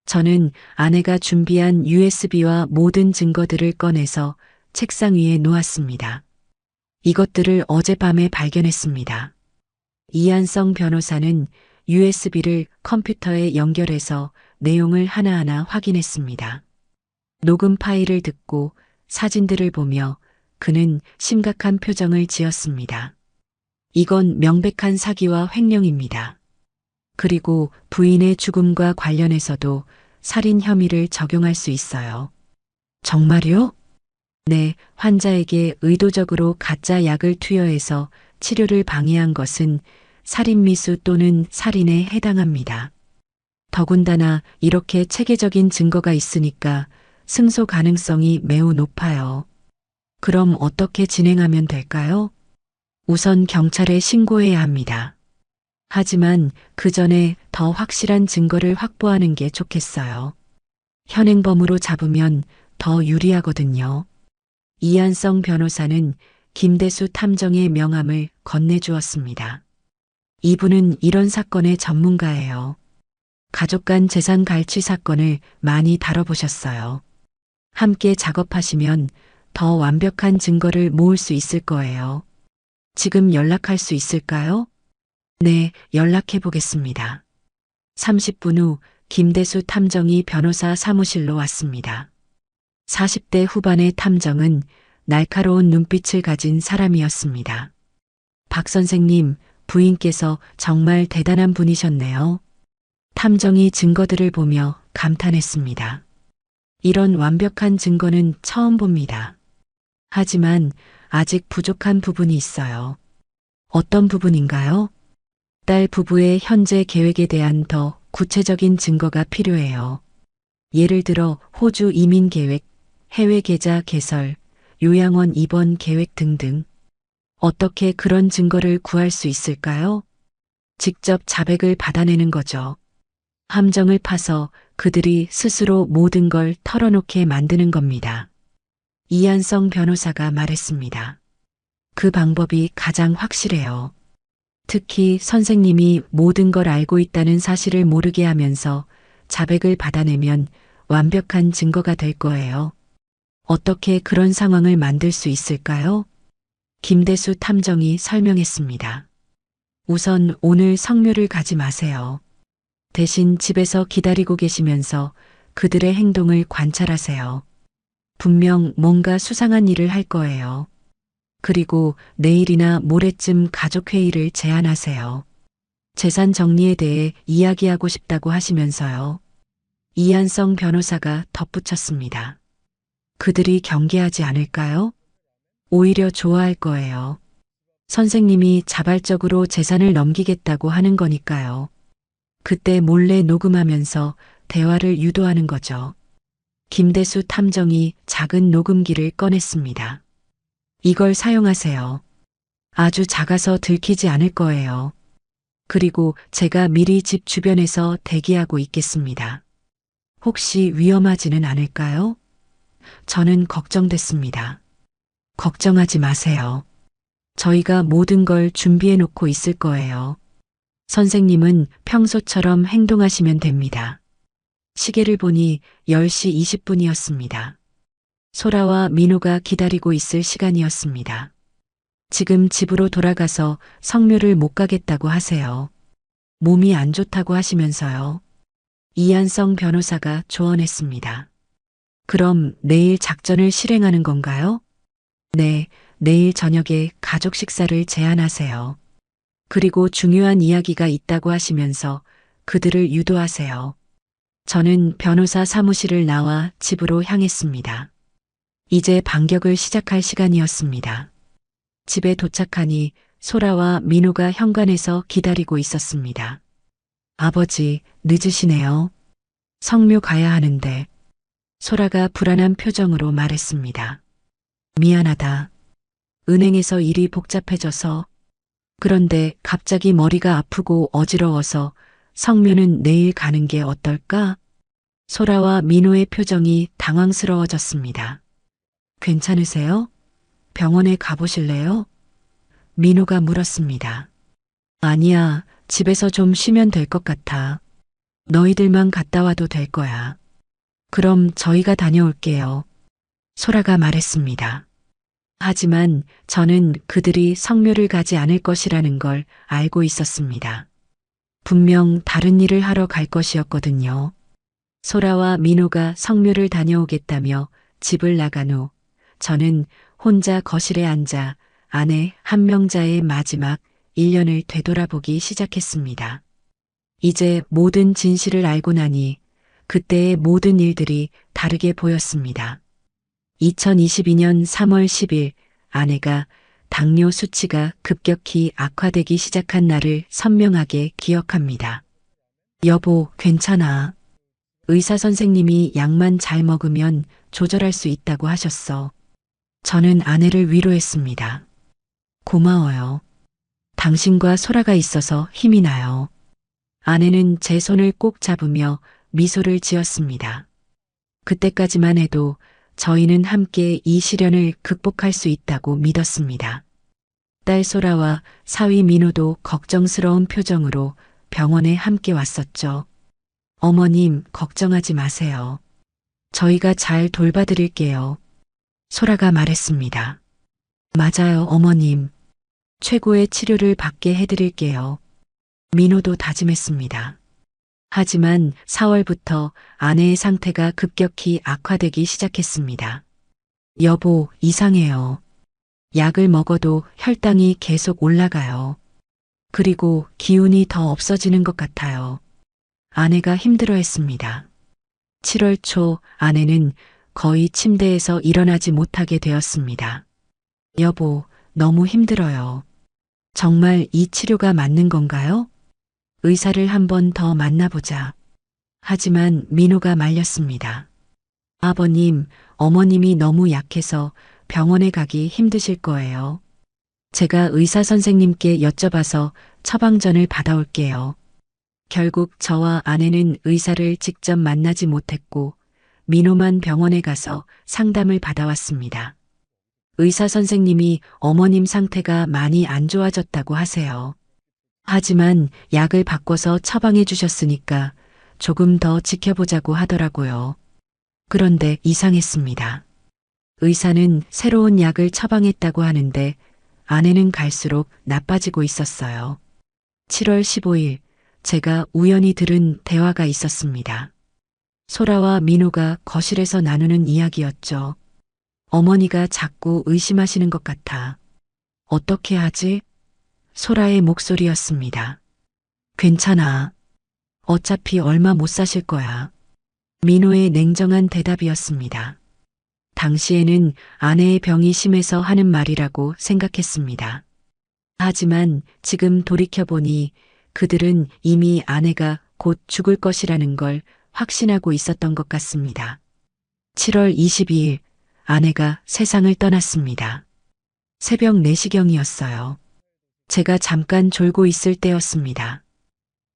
저는 아내가 준비한 USB와 모든 증거들을 꺼내서 책상 위에 놓았습니다. 이것들을 어젯밤에 발견했습니다. 이한성 변호사는 USB를 컴퓨터에 연결해서 내용을 하나하나 확인했습니다. 녹음 파일을 듣고 사진들을 보며 그는 심각한 표정을 지었습니다. 이건 명백한 사기와 횡령입니다. 그리고 부인의 죽음과 관련해서도 살인 혐의를 적용할 수 있어요. 정말요? 네, 환자에게 의도적으로 가짜 약을 투여해서 치료를 방해한 것은 살인미수 또는 살인에 해당합니다. 더군다나 이렇게 체계적인 증거가 있으니까 승소 가능성이 매우 높아요. 그럼 어떻게 진행하면 될까요? 우선 경찰에 신고해야 합니다. 하지만 그 전에 더 확실한 증거를 확보하는 게 좋겠어요. 현행범으로 잡으면 더 유리하거든요. 이한성 변호사는 김대수 탐정의 명함을 건네주었습니다. 이분은 이런 사건의 전문가예요. 가족 간 재산 갈취 사건을 많이 다뤄보셨어요. 함께 작업하시면 더 완벽한 증거를 모을 수 있을 거예요. 지금 연락할 수 있을까요? 네, 연락해 보겠습니다. 30분 후 김대수 탐정이 변호사 사무실로 왔습니다. 40대 후반의 탐정은 날카로운 눈빛을 가진 사람이었습니다. 박 선생님, 부인께서 정말 대단한 분이셨네요. 탐정이 증거들을 보며 감탄했습니다. 이런 완벽한 증거는 처음 봅니다. 하지만 아직 부족한 부분이 있어요. 어떤 부분인가요? 딸 부부의 현재 계획에 대한 더 구체적인 증거가 필요해요. 예를 들어 호주 이민 계획, 해외 계좌 개설, 요양원 입원 계획 등등. 어떻게 그런 증거를 구할 수 있을까요? 직접 자백을 받아내는 거죠. 함정을 파서 그들이 스스로 모든 걸 털어놓게 만드는 겁니다. 이한성 변호사가 말했습니다. 그 방법이 가장 확실해요. 특히 선생님이 모든 걸 알고 있다는 사실을 모르게 하면서 자백을 받아내면 완벽한 증거가 될 거예요. 어떻게 그런 상황을 만들 수 있을까요? 김대수 탐정이 설명했습니다. 우선 오늘 성묘를 가지 마세요. 대신 집에서 기다리고 계시면서 그들의 행동을 관찰하세요. 분명 뭔가 수상한 일을 할 거예요. 그리고 내일이나 모레쯤 가족회의를 제안하세요. 재산 정리에 대해 이야기하고 싶다고 하시면서요. 이한성 변호사가 덧붙였습니다. 그들이 경계하지 않을까요? 오히려 좋아할 거예요. 선생님이 자발적으로 재산을 넘기겠다고 하는 거니까요. 그때 몰래 녹음하면서 대화를 유도하는 거죠. 김대수 탐정이 작은 녹음기를 꺼냈습니다. 이걸 사용하세요. 아주 작아서 들키지 않을 거예요. 그리고 제가 미리 집 주변에서 대기하고 있겠습니다. 혹시 위험하지는 않을까요? 저는 걱정됐습니다. 걱정하지 마세요. 저희가 모든 걸 준비해 놓고 있을 거예요. 선생님은 평소처럼 행동하시면 됩니다. 시계를 보니 10시 20분이었습니다. 소라와 민호가 기다리고 있을 시간이었습니다. 지금 집으로 돌아가서 성묘를 못 가겠다고 하세요. 몸이 안 좋다고 하시면서요. 이한성 변호사가 조언했습니다. 그럼 내일 작전을 실행하는 건가요? 네, 내일 저녁에 가족 식사를 제안하세요. 그리고 중요한 이야기가 있다고 하시면서 그들을 유도하세요. 저는 변호사 사무실을 나와 집으로 향했습니다. 이제 반격을 시작할 시간이었습니다. 집에 도착하니 소라와 민호가 현관에서 기다리고 있었습니다. 아버지, 늦으시네요. 성묘 가야 하는데. 소라가 불안한 표정으로 말했습니다. 미안하다. 은행에서 일이 복잡해져서. 그런데 갑자기 머리가 아프고 어지러워서 성묘는 내일 가는 게 어떨까? 소라와 민호의 표정이 당황스러워졌습니다. 괜찮으세요? 병원에 가보실래요? 민호가 물었습니다. 아니야, 집에서 좀 쉬면 될 것 같아. 너희들만 갔다 와도 될 거야. 그럼 저희가 다녀올게요. 소라가 말했습니다. 하지만 저는 그들이 성묘를 가지 않을 것이라는 걸 알고 있었습니다. 분명 다른 일을 하러 갈 것이었거든요. 소라와 민호가 성묘를 다녀오겠다며 집을 나간 후 저는 혼자 거실에 앉아 아내 한명자의 마지막 1년을 되돌아보기 시작했습니다. 이제 모든 진실을 알고 나니 그때의 모든 일들이 다르게 보였습니다. 2022년 3월 10일 아내가 당뇨 수치가 급격히 악화되기 시작한 날을 선명하게 기억합니다. 여보, 괜찮아. 의사 선생님이 약만 잘 먹으면 조절할 수 있다고 하셨어. 저는 아내를 위로했습니다. 고마워요. 당신과 소라가 있어서 힘이 나요. 아내는 제 손을 꼭 잡으며 미소를 지었습니다. 그때까지만 해도 저희는 함께 이 시련을 극복할 수 있다고 믿었습니다. 딸 소라와 사위 민호도 걱정스러운 표정으로 병원에 함께 왔었죠. 어머님, 걱정하지 마세요. 저희가 잘 돌봐드릴게요. 소라가 말했습니다. 맞아요, 어머님. 최고의 치료를 받게 해드릴게요. 민호도 다짐했습니다. 하지만 4월부터 아내의 상태가 급격히 악화되기 시작했습니다. 여보, 이상해요. 약을 먹어도 혈당이 계속 올라가요. 그리고 기운이 더 없어지는 것 같아요. 아내가 힘들어했습니다. 7월 초 아내는 거의 침대에서 일어나지 못하게 되었습니다. 여보, 너무 힘들어요. 정말 이 치료가 맞는 건가요? 의사를 한 번 더 만나보자. 하지만 민호가 말렸습니다. 아버님, 어머님이 너무 약해서 병원에 가기 힘드실 거예요. 제가 의사 선생님께 여쭤봐서 처방전을 받아올게요. 결국 저와 아내는 의사를 직접 만나지 못했고 민호만 병원에 가서 상담을 받아왔습니다. 의사 선생님이 어머님 상태가 많이 안 좋아졌다고 하세요. 하지만 약을 바꿔서 처방해 주셨으니까 조금 더 지켜보자고 하더라고요. 그런데 이상했습니다. 의사는 새로운 약을 처방했다고 하는데 아내는 갈수록 나빠지고 있었어요. 7월 15일 제가 우연히 들은 대화가 있었습니다. 소라와 민호가 거실에서 나누는 이야기였죠. 어머니가 자꾸 의심하시는 것 같아. 어떻게 하지? 소라의 목소리였습니다. 괜찮아. 어차피 얼마 못 사실 거야. 민호의 냉정한 대답이었습니다. 당시에는 아내의 병이 심해서 하는 말이라고 생각했습니다. 하지만 지금 돌이켜보니 그들은 이미 아내가 곧 죽을 것이라는 걸 확신하고 있었던 것 같습니다. 7월 22일 아내가 세상을 떠났습니다. 새벽 4시경이었어요. 제가 잠깐 졸고 있을 때였습니다.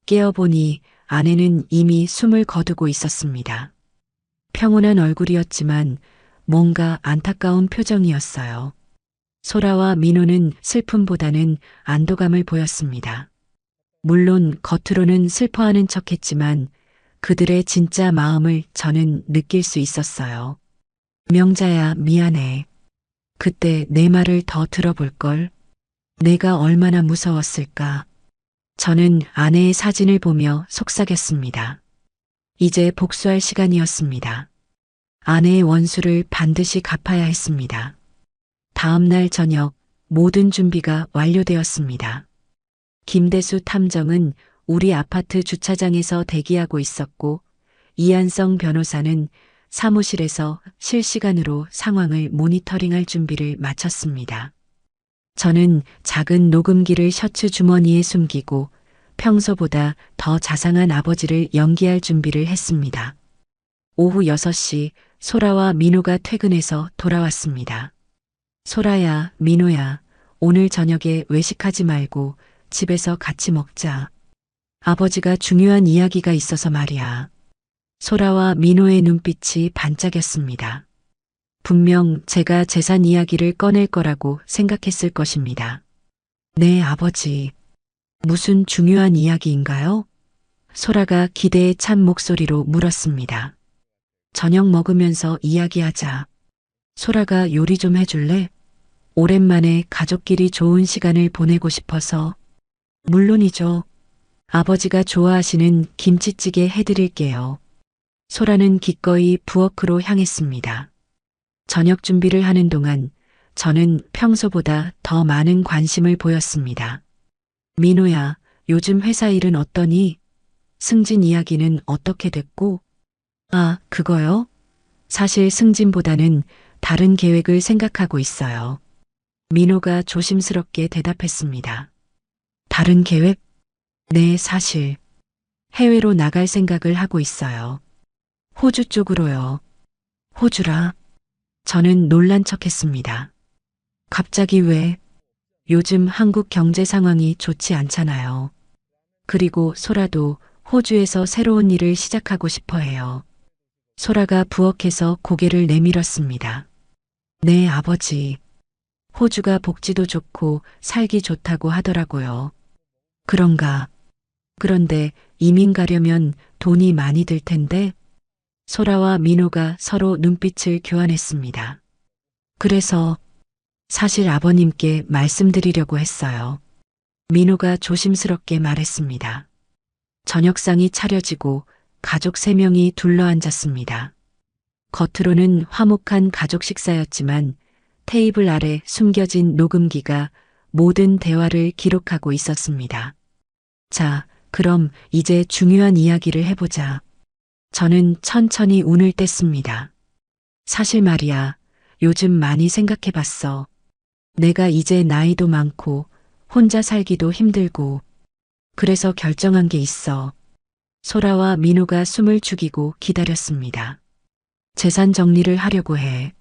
깨어보니 아내는 이미 숨을 거두고 있었습니다. 평온한 얼굴이었지만 뭔가 안타까운 표정이었어요. 소라와 민호는 슬픔보다는 안도감을 보였습니다. 물론 겉으로는 슬퍼하는 척했지만 그들의 진짜 마음을 저는 느낄 수 있었어요. 명자야, 미안해. 그때 내 말을 더 들어볼걸. 내가 얼마나 무서웠을까. 저는 아내의 사진을 보며 속삭였습니다. 이제 복수할 시간이었습니다. 아내의 원수를 반드시 갚아야 했습니다. 다음 날 저녁 모든 준비가 완료되었습니다. 김대수 탐정은 우리 아파트 주차장에서 대기하고 있었고 이한성 변호사는 사무실에서 실시간으로 상황을 모니터링할 준비를 마쳤습니다. 저는 작은 녹음기를 셔츠 주머니에 숨기고 평소보다 더 자상한 아버지를 연기할 준비를 했습니다. 오후 6시 소라와 민호가 퇴근해서 돌아왔습니다. 소라야, 민호야, 오늘 저녁에 외식하지 말고 집에서 같이 먹자. 아버지가 중요한 이야기가 있어서 말이야. 소라와 민호의 눈빛이 반짝였습니다. 분명 제가 재산 이야기를 꺼낼 거라고 생각했을 것입니다. 네, 아버지. 무슨 중요한 이야기인가요? 소라가 기대에 찬 목소리로 물었습니다. 저녁 먹으면서 이야기하자. 소라가 요리 좀 해줄래? 오랜만에 가족끼리 좋은 시간을 보내고 싶어서. 물론이죠. 아버지가 좋아하시는 김치찌개 해드릴게요. 소라는 기꺼이 부엌으로 향했습니다. 저녁 준비를 하는 동안 저는 평소보다 더 많은 관심을 보였습니다. 민호야, 요즘 회사 일은 어떠니? 승진 이야기는 어떻게 됐고? 아, 그거요? 사실 승진보다는 다른 계획을 생각하고 있어요. 민호가 조심스럽게 대답했습니다. 다른 계획? 네, 사실. 해외로 나갈 생각을 하고 있어요. 호주 쪽으로요. 호주라. 저는 놀란 척했습니다. 갑자기 왜? 요즘 한국 경제 상황이 좋지 않잖아요. 그리고 소라도 호주에서 새로운 일을 시작하고 싶어 해요. 소라가 부엌에서 고개를 내밀었습니다. 네, 아버지. 호주가 복지도 좋고 살기 좋다고 하더라고요. 그런가? 그런데 이민 가려면 돈이 많이 들 텐데? 소라와 민호가 서로 눈빛을 교환했습니다. 그래서 사실 아버님께 말씀드리려고 했어요. 민호가 조심스럽게 말했습니다. 저녁상이 차려지고 가족 3명이 둘러앉았습니다. 겉으로는 화목한 가족 식사였지만 테이블 아래 숨겨진 녹음기가 모든 대화를 기록하고 있었습니다. 자, 그럼 이제 중요한 이야기를 해보자. 저는 천천히 운을 뗐습니다. 사실 말이야, 요즘 많이 생각해봤어. 내가 이제 나이도 많고 혼자 살기도 힘들고 그래서 결정한 게 있어. 소라와 민호가 숨을 죽이고 기다렸습니다. 재산 정리를 하려고 해.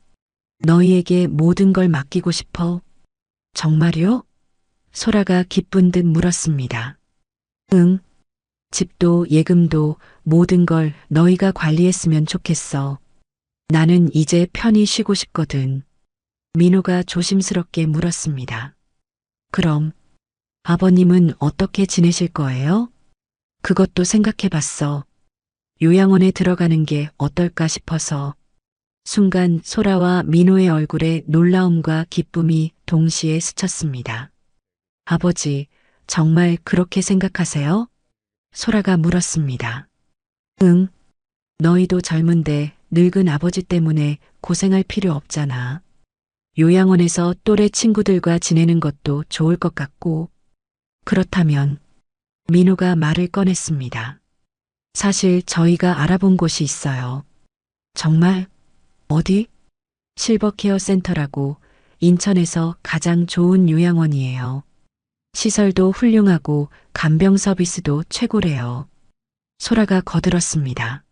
너희에게 모든 걸 맡기고 싶어. 정말요? 소라가 기쁜 듯 물었습니다. 응. 집도 예금도 모든 걸 너희가 관리했으면 좋겠어. 나는 이제 편히 쉬고 싶거든. 민호가 조심스럽게 물었습니다. 그럼 아버님은 어떻게 지내실 거예요? 그것도 생각해 봤어. 요양원에 들어가는 게 어떨까 싶어서. 순간 소라와 민호의 얼굴에 놀라움과 기쁨이 동시에 스쳤습니다. 아버지, 정말 그렇게 생각하세요? 소라가 물었습니다. 응. 너희도 젊은데 늙은 아버지 때문에 고생할 필요 없잖아. 요양원에서 또래 친구들과 지내는 것도 좋을 것 같고. 그렇다면 민호가 말을 꺼냈습니다. 사실 저희가 알아본 곳이 있어요. 정말? 어디? 실버케어 센터라고 인천에서 가장 좋은 요양원이에요. 시설도 훌륭하고 간병 서비스도 최고래요. 소라가 거들었습니다.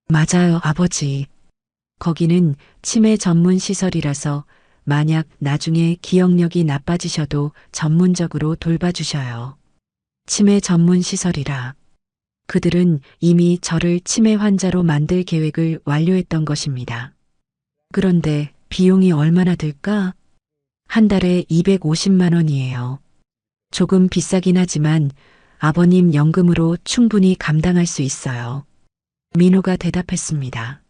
맞아요, 아버지. 거기는 치매 전문 시설이라서 만약 나중에 기억력이 나빠지셔도 전문적으로 돌봐주셔요. 치매 전문 시설이라. 그들은 이미 저를 치매 환자로 만들 계획을 완료했던 것입니다. 그런데 비용이 얼마나 들까? 한 달에 250만 원이에요. 조금 비싸긴 하지만 아버님 연금으로 충분히 감당할 수 있어요. 민호가 대답했습니다.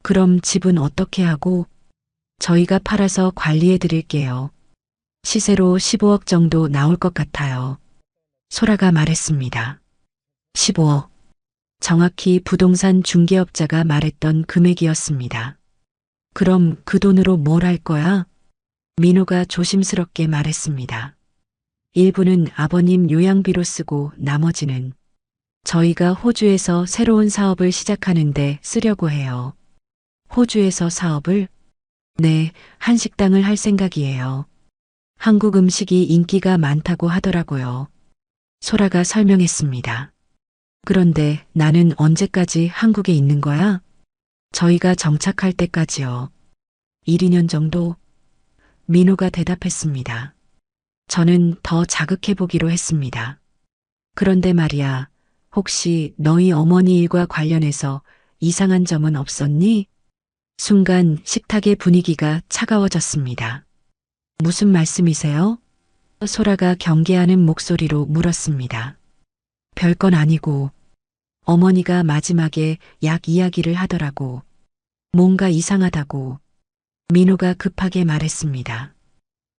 그럼 집은 어떻게 하고? 저희가 팔아서 관리해 드릴게요. 시세로 15억 정도 나올 것 같아요. 소라가 말했습니다. 15억. 정확히 부동산 중개업자가 말했던 금액이었습니다. 그럼 그 돈으로 뭘 할 거야? 민호가 조심스럽게 말했습니다. 일부는 아버님 요양비로 쓰고 나머지는 저희가 호주에서 새로운 사업을 시작하는데 쓰려고 해요. 호주에서 사업을? 네, 한식당을 할 생각이에요. 한국 음식이 인기가 많다고 하더라고요. 소라가 설명했습니다. 그런데 나는 언제까지 한국에 있는 거야? 저희가 정착할 때까지요. 1, 2년 정도? 민호가 대답했습니다. 저는 더 자극해보기로 했습니다. 그런데 말이야, 혹시 너희 어머니 일과 관련해서 이상한 점은 없었니? 순간 식탁의 분위기가 차가워졌습니다. 무슨 말씀이세요? 소라가 경계하는 목소리로 물었습니다. 별건 아니고 어머니가 마지막에 약 이야기를 하더라고. 뭔가 이상하다고. 민호가 급하게 말했습니다.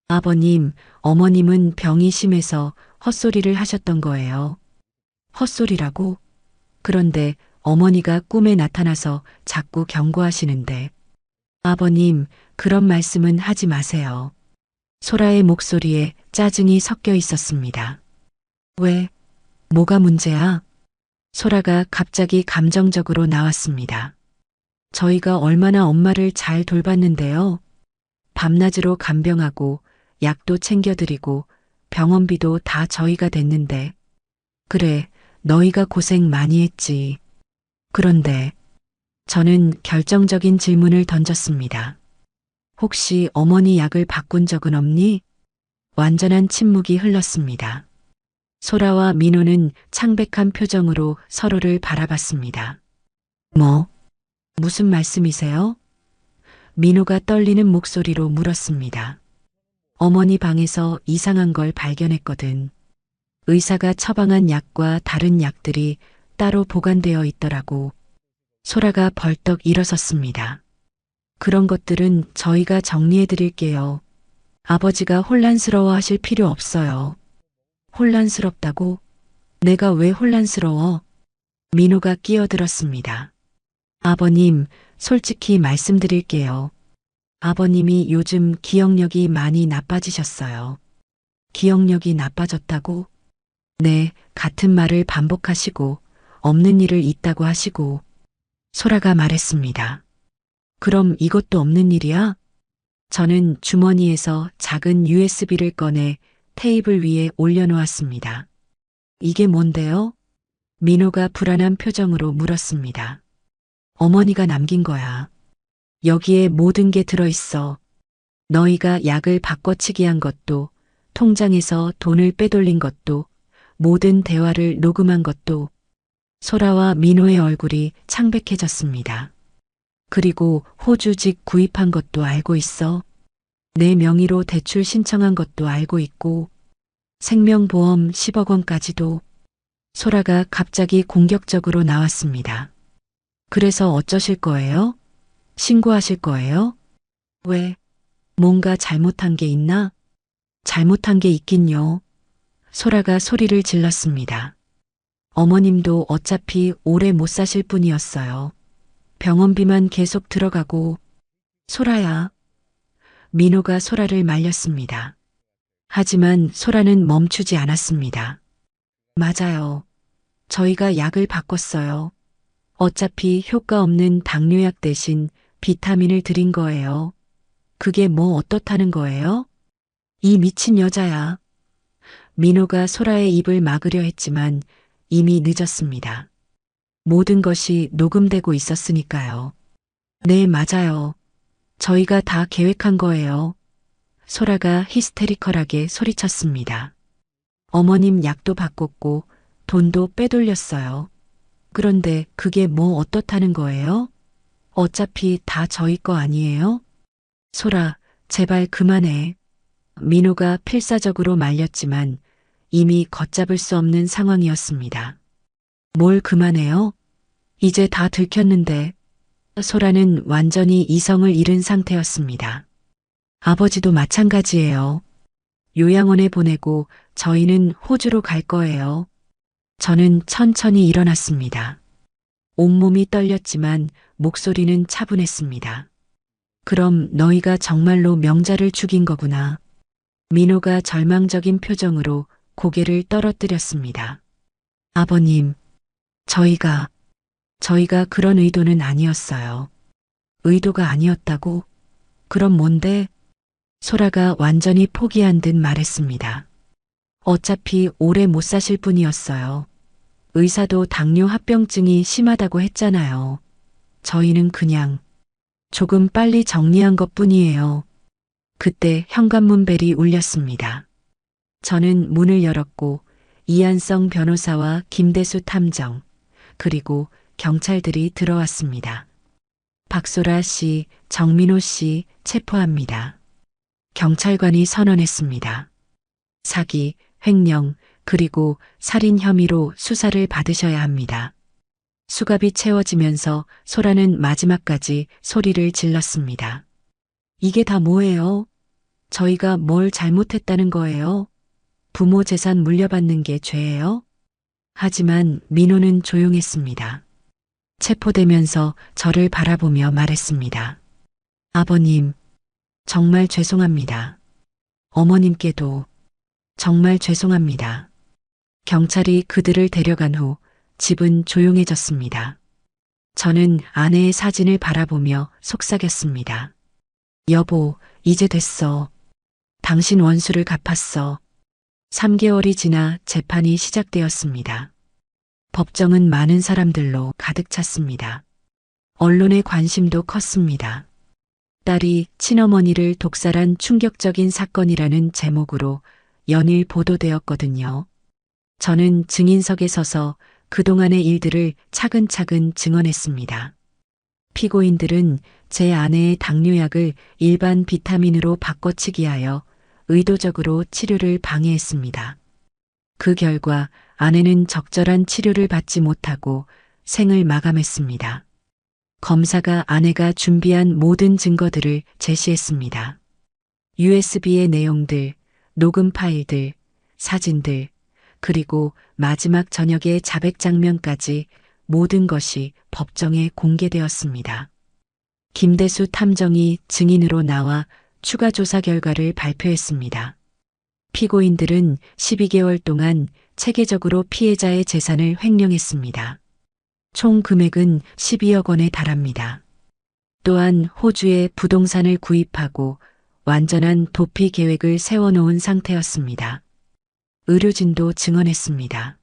아버님, 어머님은 병이 심해서 헛소리를 하셨던 거예요. 헛소리라고? 그런데 어머니가 꿈에 나타나서 자꾸 경고하시는데. 아버님, 그런 말씀은 하지 마세요. 소라의 목소리에 짜증이 섞여 있었습니다. 왜? 뭐가 문제야? 소라가 갑자기 감정적으로 나왔습니다. 저희가 얼마나 엄마를 잘 돌봤는데요. 밤낮으로 간병하고 약도 챙겨드리고 병원비도 다 저희가 냈는데. 그래, 너희가 고생 많이 했지. 그런데 저는 결정적인 질문을 던졌습니다. 혹시 어머니 약을 바꾼 적은 없니? 완전한 침묵이 흘렀습니다. 소라와 민호는 창백한 표정으로 서로를 바라봤습니다. 뭐? 무슨 말씀이세요? 민호가 떨리는 목소리로 물었습니다. 어머니 방에서 이상한 걸 발견했거든. 의사가 처방한 약과 다른 약들이 따로 보관되어 있더라고. 소라가 벌떡 일어섰습니다. 그런 것들은 저희가 정리해 드릴게요. 아버지가 혼란스러워 하실 필요 없어요. 혼란스럽다고? 내가 왜 혼란스러워? 민호가 끼어들었습니다. 아버님, 솔직히 말씀드릴게요. 아버님이 요즘 기억력이 많이 나빠지셨어요. 기억력이 나빠졌다고? 네, 같은 말을 반복하시고 없는 일을 있다고 하시고 소라가 말했습니다. 그럼 이것도 없는 일이야? 저는 주머니에서 작은 USB를 꺼내 테이블 위에 올려놓았습니다. 이게 뭔데요? 민호가 불안한 표정으로 물었습니다. 어머니가 남긴 거야. 여기에 모든 게 들어있어. 너희가 약을 바꿔치기 한 것도, 통장에서 돈을 빼돌린 것도, 모든 대화를 녹음한 것도. 소라와 민호의 얼굴이 창백해졌습니다. 그리고 호주직 구입한 것도 알고 있어. 내 명의로 대출 신청한 것도 알고 있고, 생명보험 10억 원까지도. 소라가 갑자기 공격적으로 나왔습니다. 그래서 어쩌실 거예요? 신고하실 거예요? 왜? 뭔가 잘못한 게 있나? 잘못한 게 있긴요. 소라가 소리를 질렀습니다. 어머님도 어차피 오래 못 사실 뿐이었어요. 병원비만 계속 들어가고. 소라야. 민호가 소라를 말렸습니다. 하지만 소라는 멈추지 않았습니다. 맞아요. 저희가 약을 바꿨어요. 어차피 효과 없는 당뇨약 대신 비타민을 드린 거예요. 그게 뭐 어떻다는 거예요? 이 미친 여자야. 민호가 소라의 입을 막으려 했지만 이미 늦었습니다. 모든 것이 녹음되고 있었으니까요. 네, 맞아요. 저희가 다 계획한 거예요. 소라가 히스테리컬하게 소리쳤습니다. 어머님 약도 바꿨고 돈도 빼돌렸어요. 그런데 그게 뭐 어떻다는 거예요? 어차피 다 저희 거 아니에요? 소라, 제발 그만해. 민호가 필사적으로 말렸지만 이미 걷잡을 수 없는 상황이었습니다. 뭘 그만해요? 이제 다 들켰는데. 소라는 완전히 이성을 잃은 상태였습니다. 아버지도 마찬가지예요. 요양원에 보내고 저희는 호주로 갈 거예요. 저는 천천히 일어났습니다. 온몸이 떨렸지만 목소리는 차분했습니다. 그럼 너희가 정말로 명자를 죽인 거구나. 민호가 절망적인 표정으로 고개를 떨어뜨렸습니다. 아버님, 저희가 그런 의도는 아니었어요. 의도가 아니었다고? 그럼 뭔데? 소라가 완전히 포기한 듯 말했습니다. 어차피 오래 못 사실 뿐이었어요. 의사도 당뇨 합병증이 심하다고 했잖아요. 저희는 그냥 조금 빨리 정리한 것 뿐이에요. 그때 현관문 벨이 울렸습니다. 저는 문을 열었고 이한성 변호사와 김대수 탐정, 그리고 경찰들이 들어왔습니다. 박소라 씨, 정민호 씨 체포합니다. 경찰관이 선언했습니다. 사기, 횡령, 그리고 살인 혐의로 수사를 받으셔야 합니다. 수갑이 채워지면서 소라는 마지막까지 소리를 질렀습니다. 이게 다 뭐예요? 저희가 뭘 잘못했다는 거예요? 부모 재산 물려받는 게 죄예요? 하지만 민호는 조용했습니다. 체포되면서 저를 바라보며 말했습니다. 아버님, 정말 죄송합니다. 어머님께도 정말 죄송합니다. 경찰이 그들을 데려간 후 집은 조용해졌습니다. 저는 아내의 사진을 바라보며 속삭였습니다. 여보, 이제 됐어. 당신 원수를 갚았어. 3개월이 지나 재판이 시작되었습니다. 법정은 많은 사람들로 가득 찼습니다. 언론의 관심도 컸습니다. 딸이 친어머니를 독살한 충격적인 사건이라는 제목으로 연일 보도되었거든요. 저는 증인석에 서서 그동안의 일들을 차근차근 증언했습니다. 피고인들은 제 아내의 당뇨약을 일반 비타민으로 바꿔치기 하여 의도적으로 치료를 방해했습니다. 그 결과 아내는 적절한 치료를 받지 못하고 생을 마감했습니다. 검사가 아내가 준비한 모든 증거들을 제시했습니다. USB의 내용들, 녹음 파일들, 사진들, 그리고 마지막 저녁의 자백 장면까지 모든 것이 법정에 공개되었습니다. 김대수 탐정이 증인으로 나와 추가 조사 결과를 발표했습니다. 피고인들은 12개월 동안 체계적으로 피해자의 재산을 횡령했습니다. 총 금액은 12억 원에 달합니다. 또한 호주에 부동산을 구입하고 완전한 도피 계획을 세워놓은 상태였습니다. 의료진도 증언했습니다.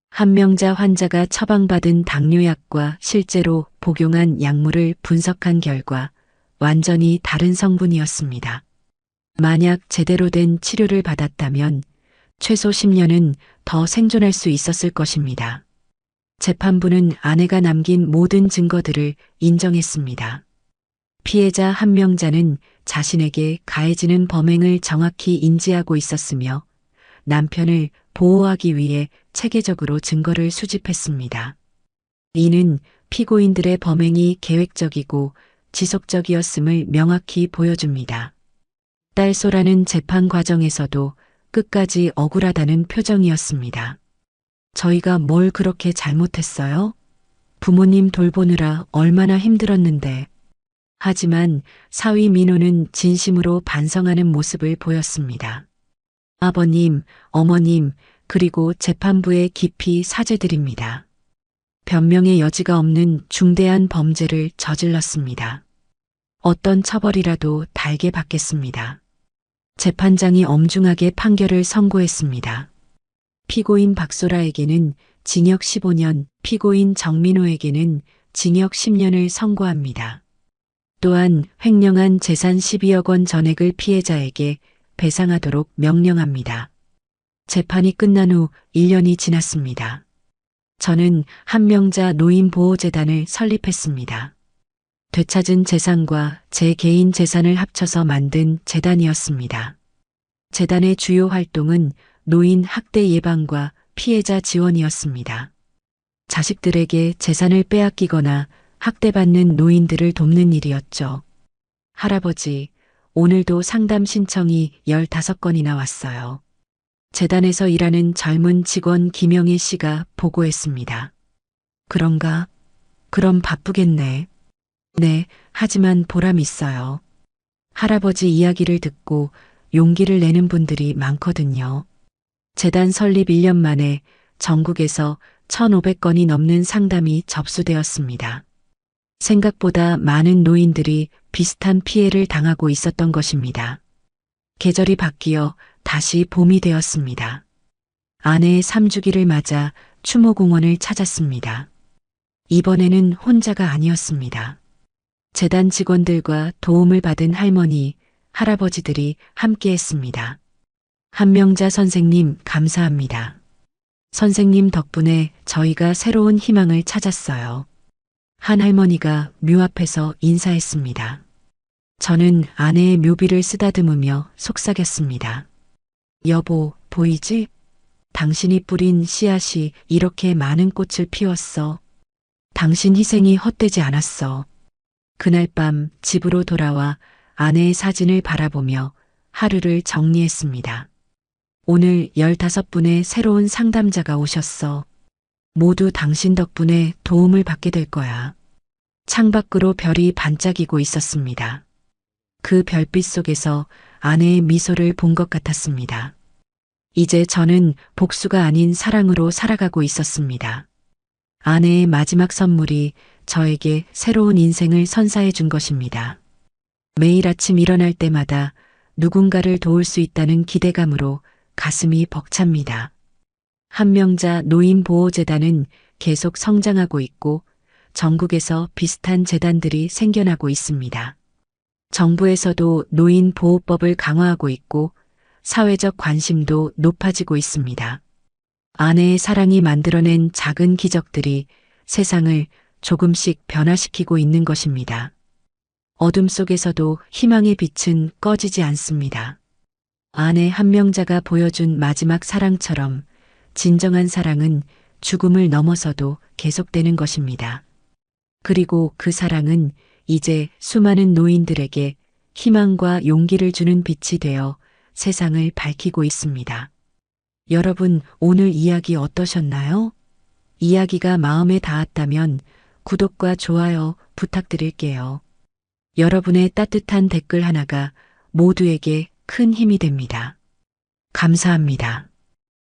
한명자 환자가 처방받은 당뇨약과 실제로 복용한 약물을 분석한 결과 완전히 다른 성분이었습니다. 만약 제대로 된 치료를 받았다면 최소 10년은 더 생존할 수 있었을 것입니다. 재판부는 아내가 남긴 모든 증거들을 인정했습니다. 피해자 한명자는 자신에게 가해지는 범행을 정확히 인지하고 있었으며 남편을 보호하기 위해 체계적으로 증거를 수집했습니다. 이는 피고인들의 범행이 계획적이고 지속적이었음을 명확히 보여줍니다. 딸 소라는 재판 과정에서도 끝까지 억울하다는 표정이었습니다. 저희가 뭘 그렇게 잘못했어요? 부모님 돌보느라 얼마나 힘들었는데. 하지만 사위 민호는 진심으로 반성하는 모습을 보였습니다. 아버님, 어머님, 그리고 재판부에 깊이 사죄드립니다. 변명의 여지가 없는 중대한 범죄를 저질렀습니다. 어떤 처벌이라도 달게 받겠습니다. 재판장이 엄중하게 판결을 선고했습니다. 피고인 박소라에게는 징역 15년, 피고인 정민호에게는 징역 10년을 선고합니다. 또한 횡령한 재산 12억 원 전액을 피해자에게 배상하도록 명령합니다. 재판이 끝난 후 1년이 지났습니다. 저는 한명자 노인보호재단을 설립했습니다. 되찾은 재산과 제 개인 재산을 합쳐서 만든 재단이었습니다. 재단의 주요 활동은 노인 학대 예방과 피해자 지원이었습니다. 자식들에게 재산을 빼앗기거나 학대받는 노인들을 돕는 일이었죠. 할아버지, 오늘도 상담 신청이 15건이나 왔어요. 재단에서 일하는 젊은 직원 김영애 씨가 보고했습니다. 그런가? 그럼 바쁘겠네. 네, 하지만 보람 있어요. 할아버지 이야기를 듣고 용기를 내는 분들이 많거든요. 재단 설립 1년 만에 전국에서 1,500건이 넘는 상담이 접수되었습니다. 생각보다 많은 노인들이 비슷한 피해를 당하고 있었던 것입니다. 계절이 바뀌어 다시 봄이 되었습니다. 아내의 3주기를 맞아 추모공원을 찾았습니다. 이번에는 혼자가 아니었습니다. 재단 직원들과 도움을 받은 할머니, 할아버지들이 함께했습니다. 한명자 선생님 감사합니다. 선생님 덕분에 저희가 새로운 희망을 찾았어요. 한 할머니가 묘 앞에서 인사했습니다. 저는 아내의 묘비를 쓰다듬으며 속삭였습니다. 여보, 보이지? 당신이 뿌린 씨앗이 이렇게 많은 꽃을 피웠어. 당신 희생이 헛되지 않았어. 그날 밤 집으로 돌아와 아내의 사진을 바라보며 하루를 정리했습니다. 오늘 15분의 새로운 상담자가 오셨어. 모두 당신 덕분에 도움을 받게 될 거야. 창밖으로 별이 반짝이고 있었습니다. 그 별빛 속에서 아내의 미소를 본 것 같았습니다. 이제 저는 복수가 아닌 사랑으로 살아가고 있었습니다. 아내의 마지막 선물이 저에게 새로운 인생을 선사해 준 것입니다. 매일 아침 일어날 때마다 누군가를 도울 수 있다는 기대감으로 가슴이 벅찹니다. 한명자 노인보호재단은 계속 성장하고 있고 전국에서 비슷한 재단들이 생겨나고 있습니다. 정부에서도 노인보호법을 강화하고 있고 사회적 관심도 높아지고 있습니다. 아내의 사랑이 만들어낸 작은 기적들이 세상을 조금씩 변화시키고 있는 것입니다. 어둠 속에서도 희망의 빛은 꺼지지 않습니다. 아내 한명자가 보여준 마지막 사랑처럼 진정한 사랑은 죽음을 넘어서도 계속되는 것입니다. 그리고 그 사랑은 이제 수많은 노인들에게 희망과 용기를 주는 빛이 되어 세상을 밝히고 있습니다. 여러분, 오늘 이야기 어떠셨나요? 이야기가 마음에 닿았다면 구독과 좋아요 부탁드릴게요. 여러분의 따뜻한 댓글 하나가 모두에게 큰 힘이 됩니다. 감사합니다.